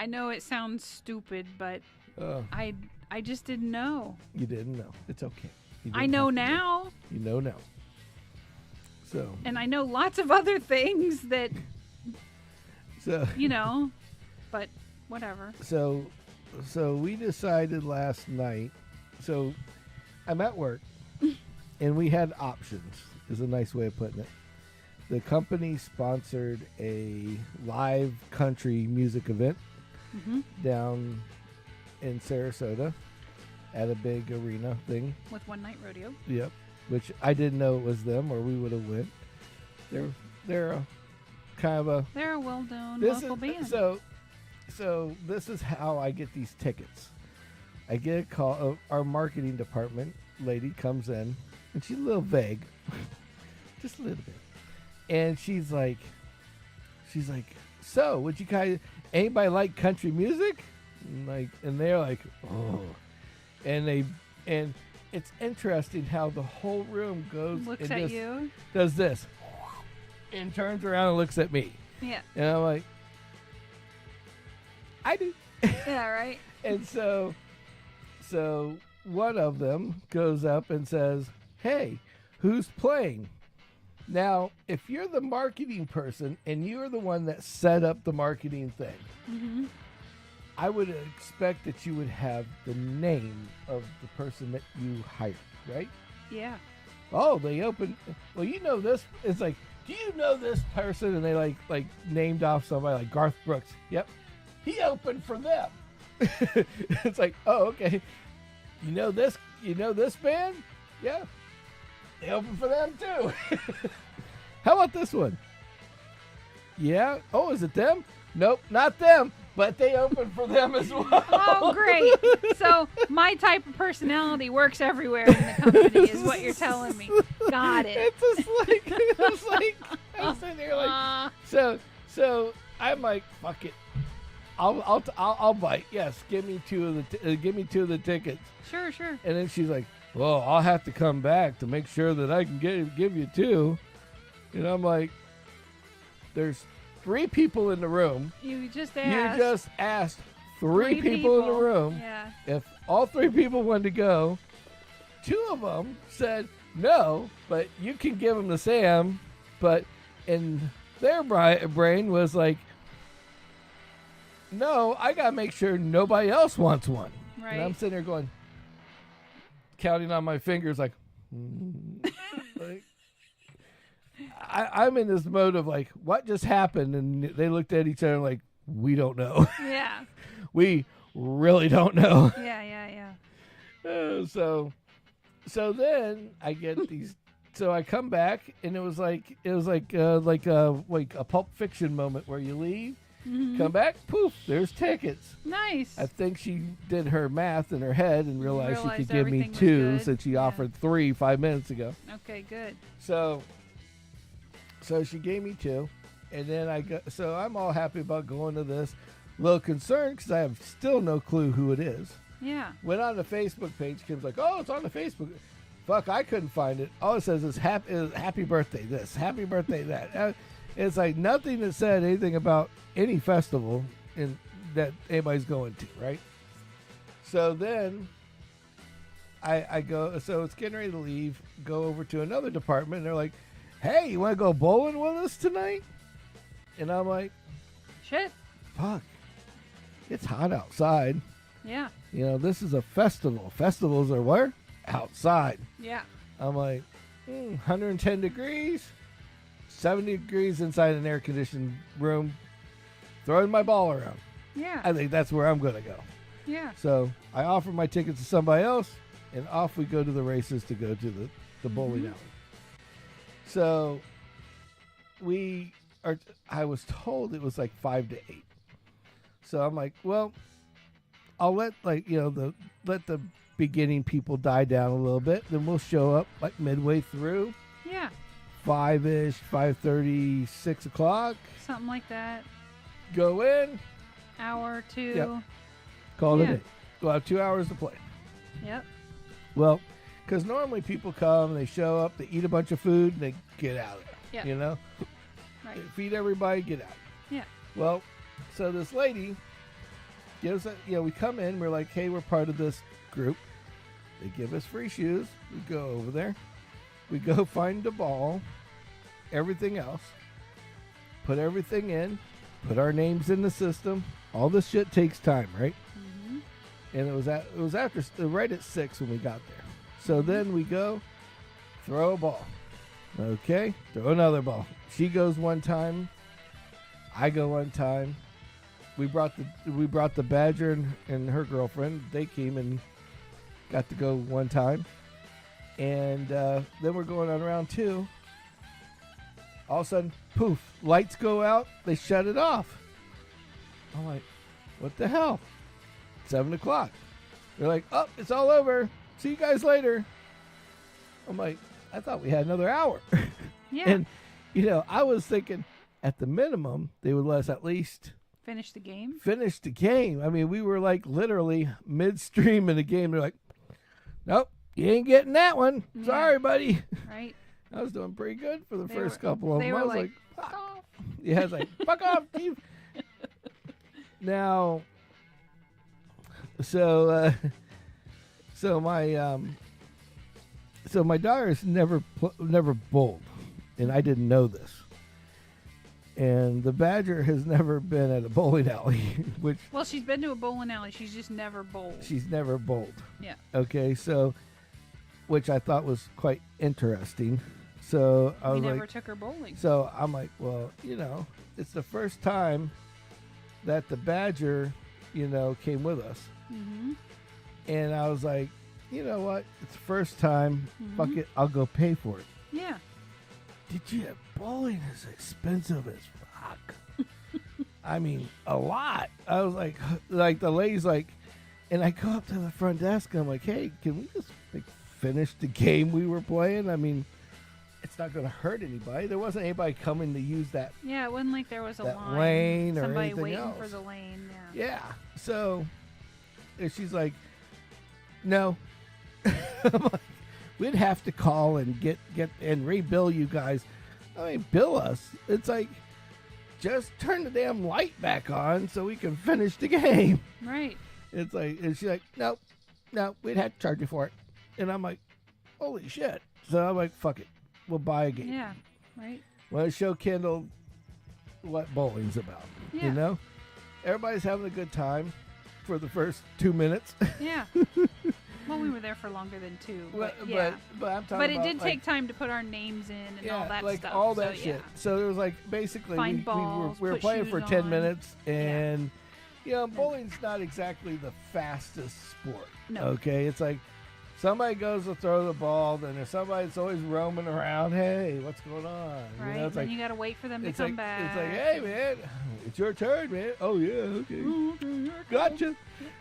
know it sounds stupid, but I just didn't know. You didn't know. It's okay. I know now. You know now. So. And I know lots of other things that. So. But whatever. So we decided last night. So I'm at work. And we had options, is a nice way of putting it. The company sponsored a live country music event down in Sarasota at a big arena thing. With One Night Rodeo. Yep. Which I didn't know it was them, or we would have went. They're a kind of a... They're a well-known local band. So this is how I get these tickets. I get a call. Our marketing department lady comes in. And she's a little vague, just a little bit. And she's like, so would you guys, anybody like country music? And they're like, oh. And it's interesting how the whole room looks at you, does this, and turns around and looks at me. Yeah. And I'm like, I do. Yeah, right. And so one of them goes up and says, hey, who's playing? Now, if you're the marketing person and you're the one that set up the marketing thing, I would expect that you would have the name of the person that you hired, right? Yeah. Oh, they opened. Well, this. It's like do you know this person? And they like named off somebody like Garth Brooks. Yep, he opened for them. It's like, oh, okay. You know this band? Yeah, they opened for them too. How about this one? Yeah. Oh, is it them? Nope, not them. But they opened for them as well. Oh, great. So my type of personality works everywhere in the company is what you're telling me. Got it. It's like I'm sitting there like, so I'm like, fuck it. I'll bite. Yes, give me two of the tickets. Sure. And then she's like, well, I'll have to come back to make sure that I can give you two. And I'm like, there's 3 people in the room. You just asked three people in the room. Yeah. If all 3 people wanted to go, 2 of them said no, but you can give them to Sam. But in their brain was like, no, I got to make sure nobody else wants one. Right. And I'm sitting there going, counting on my fingers like, like I'm in this mode of like, what just happened? And they looked at each other like, we don't know. Yeah. We really don't know. Yeah. So then I get these. So I come back and it was like a Pulp Fiction moment where you leave, come back, poof, there's tickets. Nice. I think she did her math in her head and realized she could give me everything was 2 good. since she Yeah. offered 3 5 minutes ago. Okay, good. So she gave me 2, and then so I'm all happy about going to this. A little concerned because I have still no clue who it is. Yeah. Went on the Facebook page. Kim's like, oh, it's on the Facebook. Fuck, I couldn't find it. All it says is happy birthday this, happy birthday that. It's like nothing that said anything about any festival that anybody's going to, right? So then I go, so it's getting ready to leave, go over to another department, and they're like, hey, you want to go bowling with us tonight? And I'm like, Shit. fuck, it's hot outside. Yeah. You know, this is a festival. Festivals are where? Outside. Yeah. I'm like, 110 degrees, 70 degrees inside an air-conditioned room, throwing my ball around. Yeah. I think that's where I'm going to go. Yeah. So I offer my tickets to somebody else, and off we go to the races to go to the bowling alley. So I was told it was like 5 to 8. So I'm like, well, I'll let the beginning people die down a little bit. Then we'll show up like midway through. Yeah. 5-ish, 5:30, 6 o'clock. Something like that. Go in. Hour or 2. Yep. Call it Yeah. in. We'll have 2 hours to play. Yep. Well, because normally people come, they show up, they eat a bunch of food, and they get out of there. Yeah. You know? Right. They feed everybody, get out. Yeah. Well, so this lady gives we come in, we're like, hey, we're part of this group. They give us free shoes. We go over there. We go find the ball, everything else, put everything in, put our names in the system. All this shit takes time, right? Mm-hmm. And it was after right at 6 when we got there. So then we go, throw a ball. Okay, throw another ball. She goes one time. I go one time. We brought the Badger and her girlfriend. They came and got to go one time. And then we're going on round 2. All of a sudden, poof, lights go out. They shut it off. I'm like, what the hell? 7 o'clock. They're like, oh, it's all over. See you guys later. I'm like, I thought we had another hour. Yeah. And, I was thinking at the minimum, they would let us at least Finish the game. finish the game. I mean, we were like literally midstream in the game. They're like, nope, you ain't getting that one. Yeah. Sorry, buddy. Right. I was doing pretty good for the They first were- couple of they them. I were was like, fuck. "Fuck off." Yeah, it's like, fuck off, Steve. Now, so my daughter's never bowled, and I didn't know this. And the Badger has never been at a bowling alley, which Well, she's been to a bowling alley. She's just never bowled. she's never bowled. Yeah. Okay, so which I thought was quite interesting. So I We was never like, took her bowling. so I'm like, well, it's the first time that the Badger, came with us. Mm-hmm. And I was like, you know what? It's the first time. Mhm. Fuck it. I'll go pay for it. Yeah. Did you? Bowling is expensive as fuck. I mean, a lot. I was like the lady's like, and I go up to the front desk and I'm like, hey, can we just finish the game we were playing? I mean, it's not going to hurt anybody. There wasn't anybody coming to use that. Yeah, it wasn't like there was a that line. lane or Somebody anything waiting else. for the lane. Yeah. Yeah. So, and she's like, no. I'm like, we'd have to call and get and rebill you guys. I mean, bill us. It's like, just turn the damn light back on so we can finish the game. Right. It's like, and she's like, no, we'd have to charge you for it. And I'm like, holy shit. So I'm like, fuck it. We'll buy a game. Yeah. Right. Want to show Kendall what bowling's about. Yeah. Everybody's having a good time for the first 2 minutes. Yeah. Well, we were there for longer than 2. but, But yeah. but I'm talking But it about, did take time to put our names in and all that like stuff. all that so, shit. Yeah. So it was like basically Find we balls, were put playing shoes for 10 on. minutes, and bowling's not exactly the fastest sport. No. Okay, it's like somebody goes to throw the ball, then there's somebody that's always roaming around. Hey, what's going on? Right. It's Then like you got to wait for them to it's come like back. it's like, hey man, it's your turn, man. Oh yeah, okay, Oh, okay, here it gotcha. goes.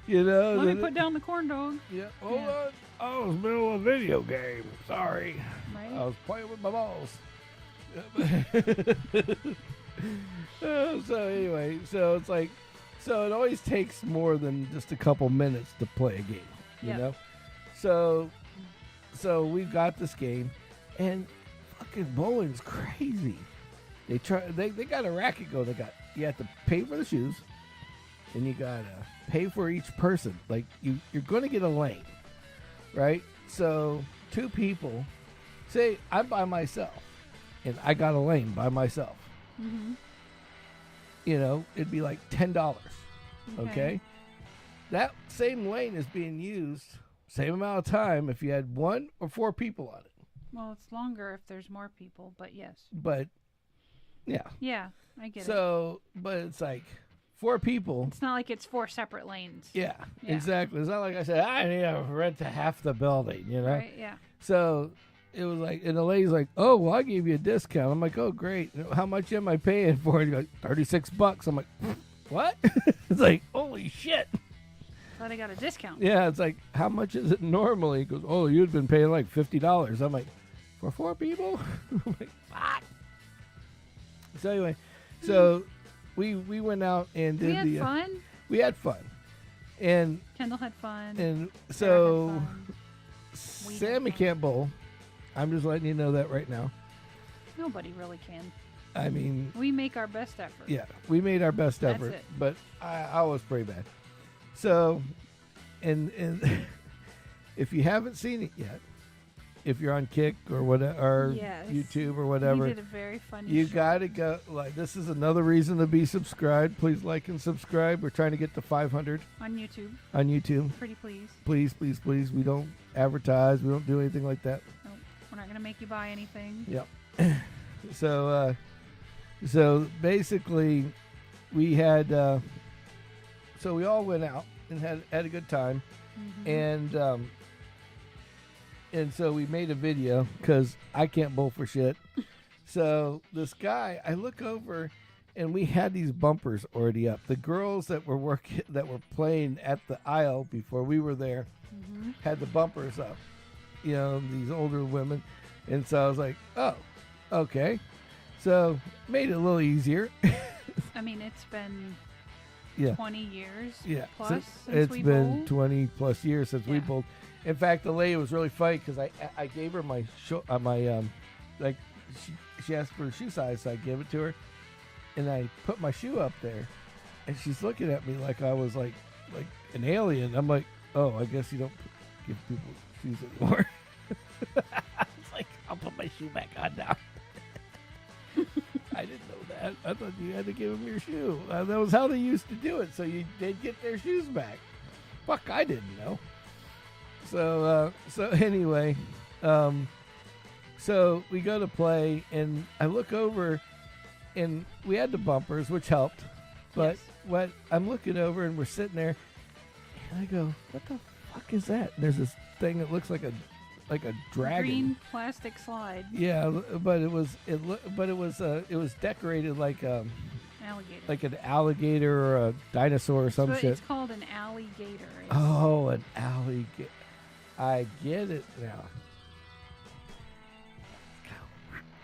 Let me put down the corn dog. Yeah, hold Yeah. on. I was in the middle of a video game. Sorry. Right. I was playing with my balls. So anyway, so it's like, so it always takes more than just a couple minutes to play a game, you Yep. know? So we've got this game, and fucking bowling's crazy. They got a racket going. You have to pay for the shoes, and you gotta pay for each person. Like you're gonna get a lane, right? So 2 people, say I'm by myself, and I got a lane by myself. Mm-hmm. It'd be like $10. Okay. That same lane is being used same amount of time if you had 1 or 4 people on it. Well, it's longer if there's more people, but yes. But yeah. Yeah, I get it. So, but it's like 4 people. It's not like it's 4 separate lanes. Yeah, Yeah. exactly. It's not like I said, I need to rent to half the building, Right, yeah. So it was like, and the lady's like, oh, well, I gave you a discount. I'm like, oh, great. How much am I paying for it? He goes, $36. I'm like, what? It's like, holy shit. Glad I got a discount. Yeah, it's like, how much is it normally? He goes, oh, you'd been paying like $50. I'm like, for 4 people? I'm like, fuck. So anyway, we went out and did We had fun. We had fun. And Kendall had fun. and Sarah so had fun. We had Sammy fun. can't bowl. I'm just letting you know that right now. Nobody really can. I mean, We make our best effort. yeah, we made our best That's effort, it. but I was pretty bad. So, and if you haven't seen it yet, if you're on Kick or whatever, or Yes. YouTube or whatever, We did a very fun you show. got to go. Like, this is another reason to be subscribed. Please like and subscribe. We're trying to get to 500 on YouTube. on YouTube. Pretty please. Please, please, please. We don't advertise. We don't do anything like that. Nope. We're not going to make you buy anything. Yep. So basically, we had. So we all went out and had a good time, Mhm. and so we made a video because I can't bowl for shit. So this guy, I look over, and we had these bumpers already up. The girls that were playing at the aisle before we were there Mhm. had the bumpers up. These older women, and so I was like, oh, okay. So made it a little easier. I mean, it's been Yeah. 20 years Yeah, plus since since it's we been bowled. 20 plus years since we Yeah. bowled. In fact, the lady was really funny because I gave her my she asked for a shoe size, so I gave it to her, and I put my shoe up there, and she's looking at me like I was like an alien. I'm like, oh, I guess you don't give people shoes anymore. I was like, I'll put my shoe back on now. I didn't know that. I thought you had to give them your shoe. That was how they used to do it. So they'd get their shoes back. Fuck, I didn't know. So anyway, So we go to play, and I look over, and we had the bumpers, which helped. But Yes. what I'm looking over, and we're sitting there, and I go, "What the fuck is that?" And there's this thing that looks like a dragon. Green plastic slide. Yeah, but it was decorated like Alligator. like an alligator or a dinosaur or some So shit. it's called an alligator. Oh, an alligator. I get it now.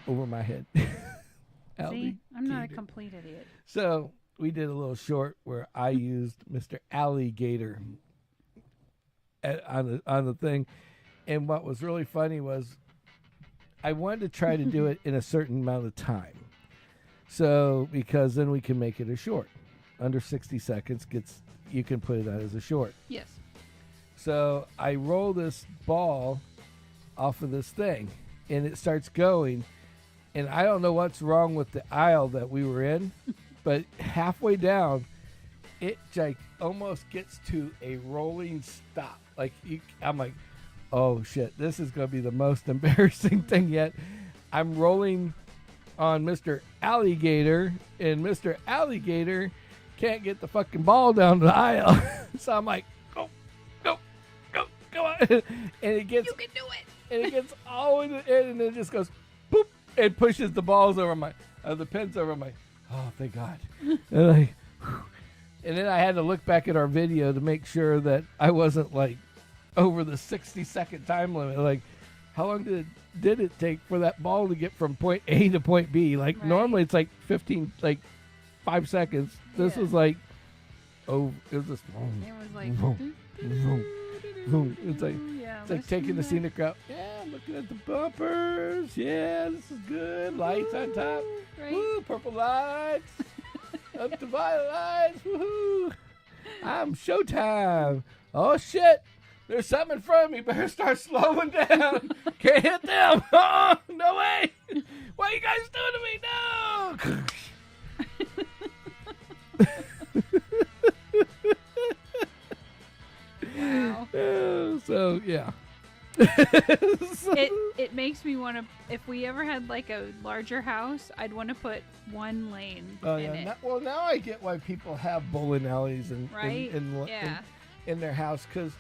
Over my head. See, I'm not a Alligator. complete idiot. So we did a little short where I used Mr. Alligator on the thing, and what was really funny was I wanted to try to do it in a certain amount of time. So because then we can make it a short. Under 60 seconds you can put it out as a short. Yes. So I roll this ball off of this thing, and it starts going. And I don't know what's wrong with the aisle that we were in, but halfway down, it like almost gets to a rolling stop. I'm like, oh shit, this is going to be the most embarrassing thing yet. I'm rolling on Mr. Alligator, and Mr. Alligator can't get the fucking ball down the aisle. So I'm like, go on. And it gets, You can do it. and it gets all in the end, and then it just goes boop, and pushes the balls over the pins over my, oh, thank God. And and then I had to look back at our video to make sure that I wasn't like over the 60-second time limit. Like, how long did it take for that ball to get from point A to point B? Like, Right. normally it's like 5 seconds. This Yeah. was like, it was just, It was like, vroom, vroom, vroom. It's like, yeah, it's like taking the scenic route. Yeah, looking at the bumpers. Yeah, this is good. Lights on top. Right? Woo, purple lights. Up to violet lights. Woohoo. I'm showtime. Oh, shit. There's something in front of me. Better start slowing down. Can't hit them. Oh, no way. What are you guys doing to me? Wow. No. So, yeah. It makes me want to. If we ever had like a larger house, I'd want to put one lane Oh, in yeah. it. Now I get why people have bowling alleys Right? Yeah. in their house, because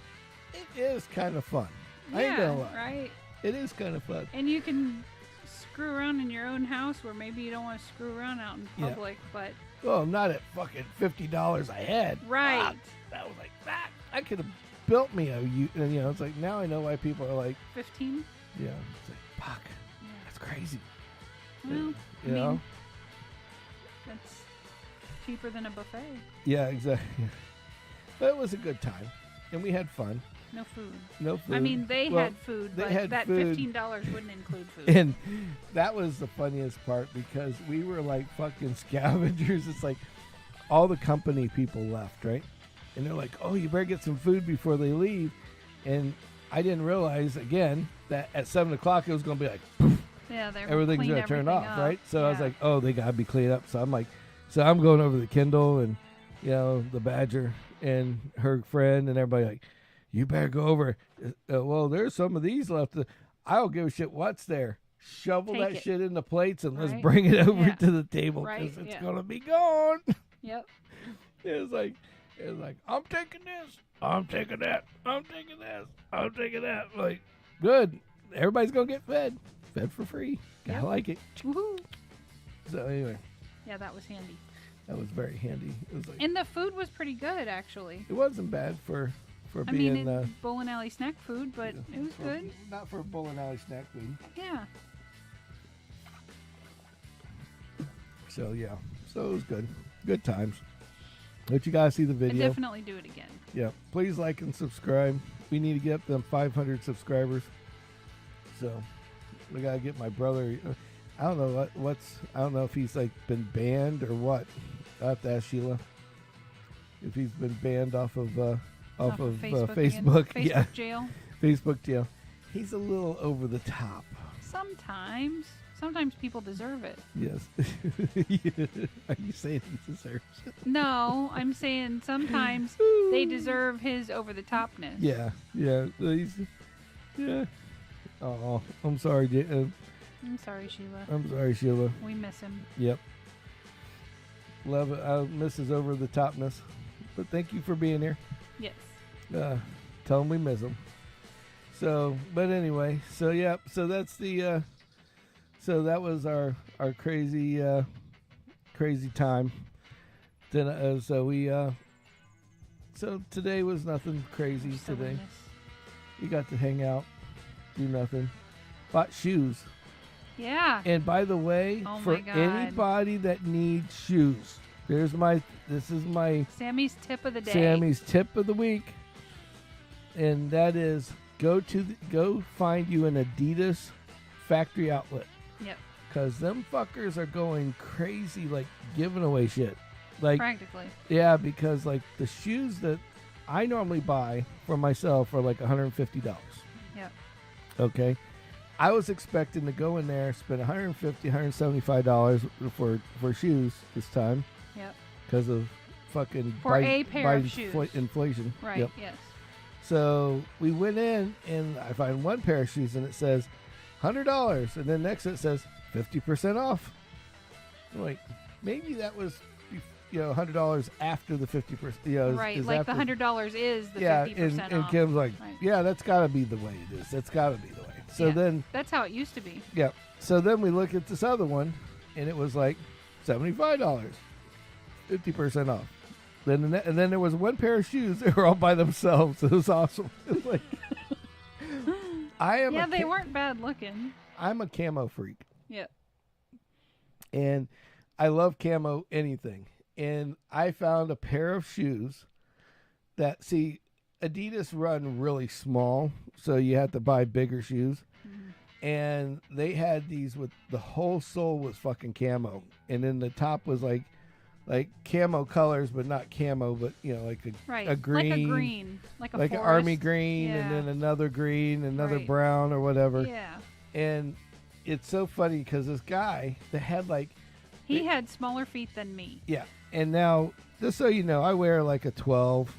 it is kind of fun. I ain't Yeah, gonna lie. right. It is kind of fun. And you can screw around in your own house where maybe you don't want to screw around out in Yeah. public, but Well, not at fucking $50 a head. right. Fuck. That was like that. I could have built me it's like now I know why people are like, 15. yeah, it's like fuck, Yeah. that's crazy. Well, You I know? mean, that's cheaper than a buffet. Yeah, exactly. But it was a good time, and we had fun. No food. No food. I mean, they Well, had food, they but had that food. $15 wouldn't include food. And that was the funniest part because we were like fucking scavengers. It's like all the company people left, right? And they're like, oh, you better get some food before they leave. And I didn't realize, again, that at 7 o'clock it was going to be like, poof, Yeah, they everything's cleaned going to turn everything off, up. right? So I was Yeah. like, oh, they got to be cleaned up. So I'm going over to Kindle and, the Badger and her friend and everybody like, you better go over. Well, there's some of these left. I don't give a shit what's there. Shovel Take that it. shit into plates and let's Right. bring it over Yeah. to the table Right, because it's yeah. going to be gone. Yep. It was like, I'm taking this. I'm taking that. I'm taking this. I'm taking that. Like, good. Everybody's going to get fed. Fed for free. Gotta Yep. like it. Woohoo. So anyway, Yeah, that was handy. that was very handy. It was like, And the food was pretty good, actually. it wasn't bad for I being mean, bowling alley snack food, but it was for- good. Not for bowling alley snack food. Yeah. So yeah, so it was good. Good times. But you guys see the I'd video. definitely do it again. Yeah, please like and subscribe. We need to get up them 500 subscribers. So we gotta get my brother. I don't know I don't know if he's like been banned or what. I will have to ask Sheila if he's been banned off of Facebook. Facebook. Again. Yeah, Facebook jail. Facebook jail. He's a little over the top. Sometimes. Sometimes people deserve it. Yes. Are you saying he deserves it? No, I'm saying sometimes they deserve his over the topness. Yeah, yeah. Yeah. Oh, I'm sorry. I'm sorry, Sheila. I'm sorry, Sheila. We miss him. Yep. Love it. I miss his over the topness. But thank you for being here. Yes. Tell him we miss him. So, but anyway, so yeah, so that's the, so that was our crazy, crazy time. Then, so we, so today was nothing crazy So today. nice. We got to hang out, do nothing. Bought shoes. Yeah. And by the way, Oh for my God. anybody that needs shoes, this is my Sammy's tip of the day. Sammy's tip of the week. And that is go find you an Adidas factory outlet. Yep. Cause them fuckers are going crazy, like giving away shit. Like, Practically. yeah, because like the shoes that I normally buy for myself are like $150. Yep. Okay. I was expecting to go in there, spend $150, $175 for shoes this time Yep. because of fucking For a pair of shoes. inflation. Right. Yep. Yes. So we went in and I find one pair of shoes and it says $100, and then next it says 50% off. I'm like, maybe that was, $100 after the 50%. Right. is Like after, the $100 is the yeah, 50% and off. Kim's like, Right. yeah, that's got to be the way it is. That's got to be the way. So Yeah. then, That's how it used to be. yeah. So then we look at this other one, and it was like $75, 50% off. And then there was one pair of shoes. They were all by themselves. It was awesome. It was like, Yeah, they weren't bad looking. I'm a camo freak, Yep. and I love camo anything. And I found a pair of shoes that, see, Adidas run really small, so you have to buy bigger shoes. Mm-hmm. And they had these with the whole sole was fucking camo, and then the top was like camo colors, but not camo, but like Right. a green, Like a green. Like a like an forest. army green, Yeah. and then another green, another Right. brown or whatever. Yeah. And it's so funny because this guy that had like, He had smaller feet than me. yeah, and now just so you know, I wear like a 12-ish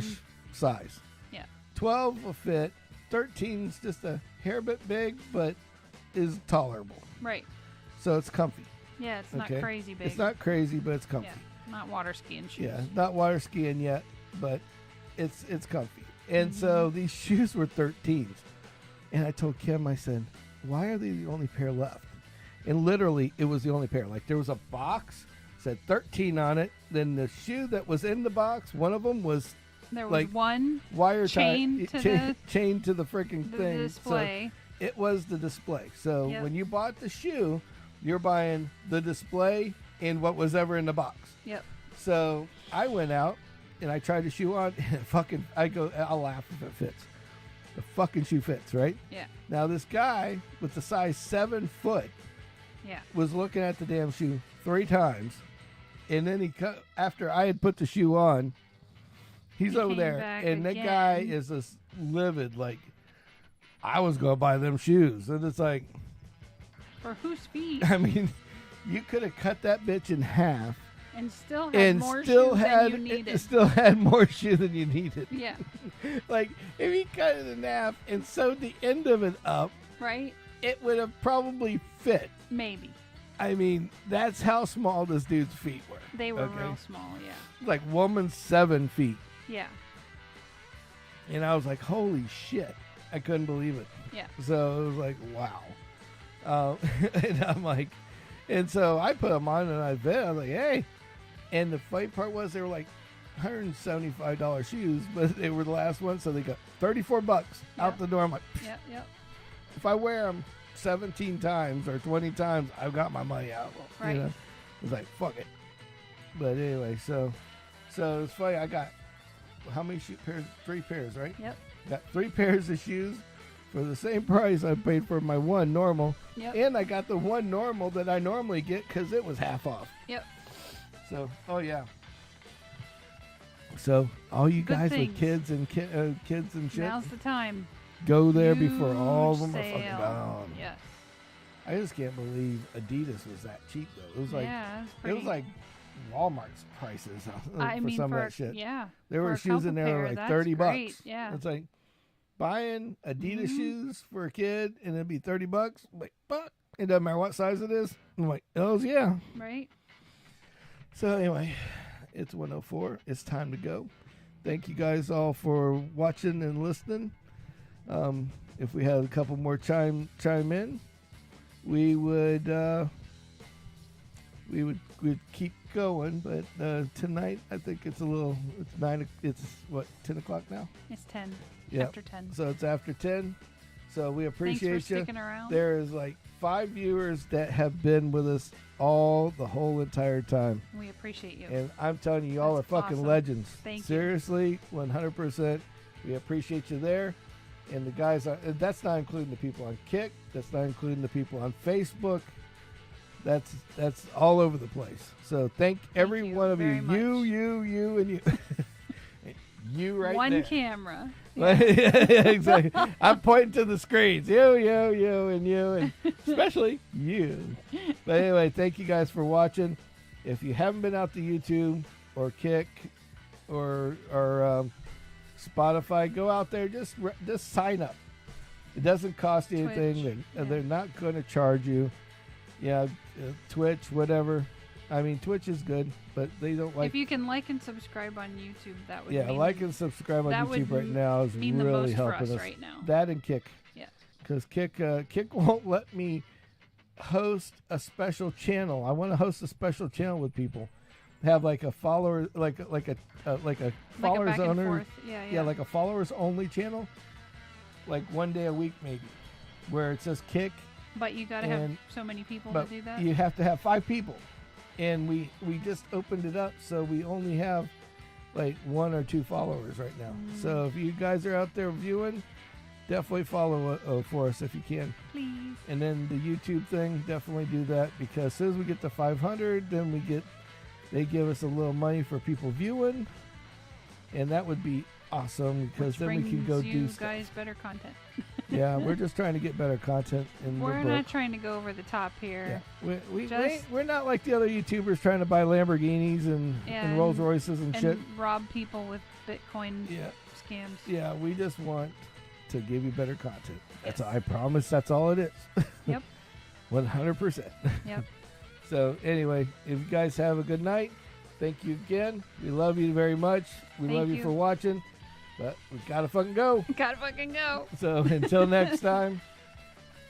Mm-hmm. size. Yeah. 12 will fit. 13's just a hair bit big, but is tolerable. Right. So it's comfy. Yeah, it's not Okay. crazy big. It's not crazy, but it's comfy. Yeah. Not water skiing shoes. Yeah, not water skiing yet, but it's comfy. And so these shoes were 13s. And I told Kim, I said, why are they the only pair left? And literally, it was the only pair. Like, there was a box, said 13 on it. Then the shoe that was in the box, one of them was There was like one wire chained tie, to chained to the freaking the thing. display. So it was the display. So Yep. when you bought the shoe, you're buying the display and what was ever in the box. Yep. So I went out and I tried the shoe on, and I'll laugh if it fits. The fucking shoe fits, right? Yeah. Now this guy with the size 7 foot Yeah. was looking at the damn shoe 3 times, and then after I had put the shoe on, he's He over came there, back and that guy again. is just livid, like, I was gonna buy them shoes, and it's like, For whose feet? I mean, you could have cut that bitch in half. And still had And more still shoes had than you needed. still had more shoe than you needed. Yeah. Like if he cut it in half and sewed the end of it up, Right? it would have probably fit. Maybe. I mean, that's how small this dude's feet were. They were Okay. real small, yeah. Like woman's 7 feet, Yeah. and I was like, "Holy shit!" I couldn't believe it. Yeah. So it was like, "Wow," and I'm like, and so I put them on and I bet I was like, "Hey," and the funny part was they were like $175 shoes, but they were the last one, so they got $34 out Yeah. the door. I'm like, Yep, yep. if I wear them 17 times or 20 times, I've got my money out. Right. You know? It's like, fuck it. But anyway, so it's funny. I got how many pairs? 3 pairs, right? Yep. Got 3 pairs of shoes for the same price I paid for my one normal. Yep. And I got the one normal that I normally get because it was half off. Yep. So, oh yeah. So all you Good guys things. with kids and kids and shit, Now's the time. go there before all of Huge them are fucking sale. gone. Yes. I just can't believe Adidas was that cheap though. It was like yeah, it's it pretty. was like Walmart's prices I for mean, some for of that shit. Yeah. There for were a shoes in couple there pair, like that's $30. great, yeah. It's like, buying Adidas shoes for a kid, and it'd be $30. I'm like, fuck. It doesn't matter what size it is. I'm like, oh yeah. Right. So anyway, it's 1:04. It's time to go. Thank you guys all for watching and listening. If we had a couple more chime in, we'd keep going. But tonight, I think it's 9. It's what, 10 o'clock now? It's 10. Yeah. After 10. So it's after 10. So we appreciate Thanks for you. sticking around. There is like 5 viewers that have been with us the whole entire time. We appreciate you. And I'm telling you, y'all are fucking awesome. legends. Thank you. Seriously, 100%. We appreciate you there. And the guys, that's not including the people on Kick. That's not including the people on Facebook. That's all over the place. So thank every you one of you. very much. You, and you. You right One there. camera. Yeah, exactly. I'm pointing to the screens. You, and especially you. But anyway, thank you guys for watching. If you haven't been out to YouTube or Kick or Spotify, go out there. Just sign up. It doesn't cost you anything. They're not going to charge you. Yeah, Twitch, whatever. I mean, Twitch is good, but they don't like. If you can like and subscribe on YouTube, that would like and subscribe on YouTube right now is mean the really most helping for us us right now. That and Kick. Yeah. Because Kick won't let me host a special channel. I want to host a special channel with people. Have like a follower, like a followers back and owner. forth. Yeah, like a followers only channel. Like one day a week maybe, where it says Kick. But you got to have so many people to do that. You have to have 5 people. And we just opened it up, so we only have like 1 or 2 followers right now. So if you guys are out there viewing, definitely follow for us if you can. Please. And then the YouTube thing, definitely do that, because as soon as we get to 500, then they give us a little money for people viewing, and that would be awesome, because then we can go do stuff. Guys better content. Yeah, we're just trying to get better content. We're not trying to go over the top here. Yeah. We're not like the other YouTubers trying to buy Lamborghinis and Rolls Royces and shit. Rob people with Bitcoin scams. Yeah, we just want to give you better content. That's I promise that's all it is. Yep. 100%. Yep. So anyway, if you guys have a good night, thank you again. We love you very much. We love you for watching. But we gotta fucking go. Gotta fucking go. So until next time,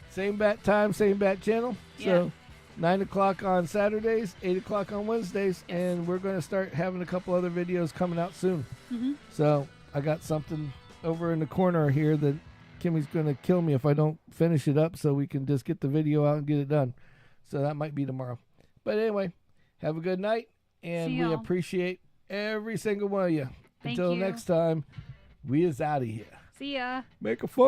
same bat time, same bat channel. Yeah. So 9 o'clock on Saturdays, 8 o'clock on Wednesdays, and we're going to start having a couple other videos coming out soon. Mm-hmm. So I got something over in the corner here that Kimmy's going to kill me if I don't finish it up, so we can just get the video out and get it done. So that might be tomorrow. But anyway, have a good night, and we appreciate every single one of you. Thank Until you. next time. We is out of here. See ya. Make a fun.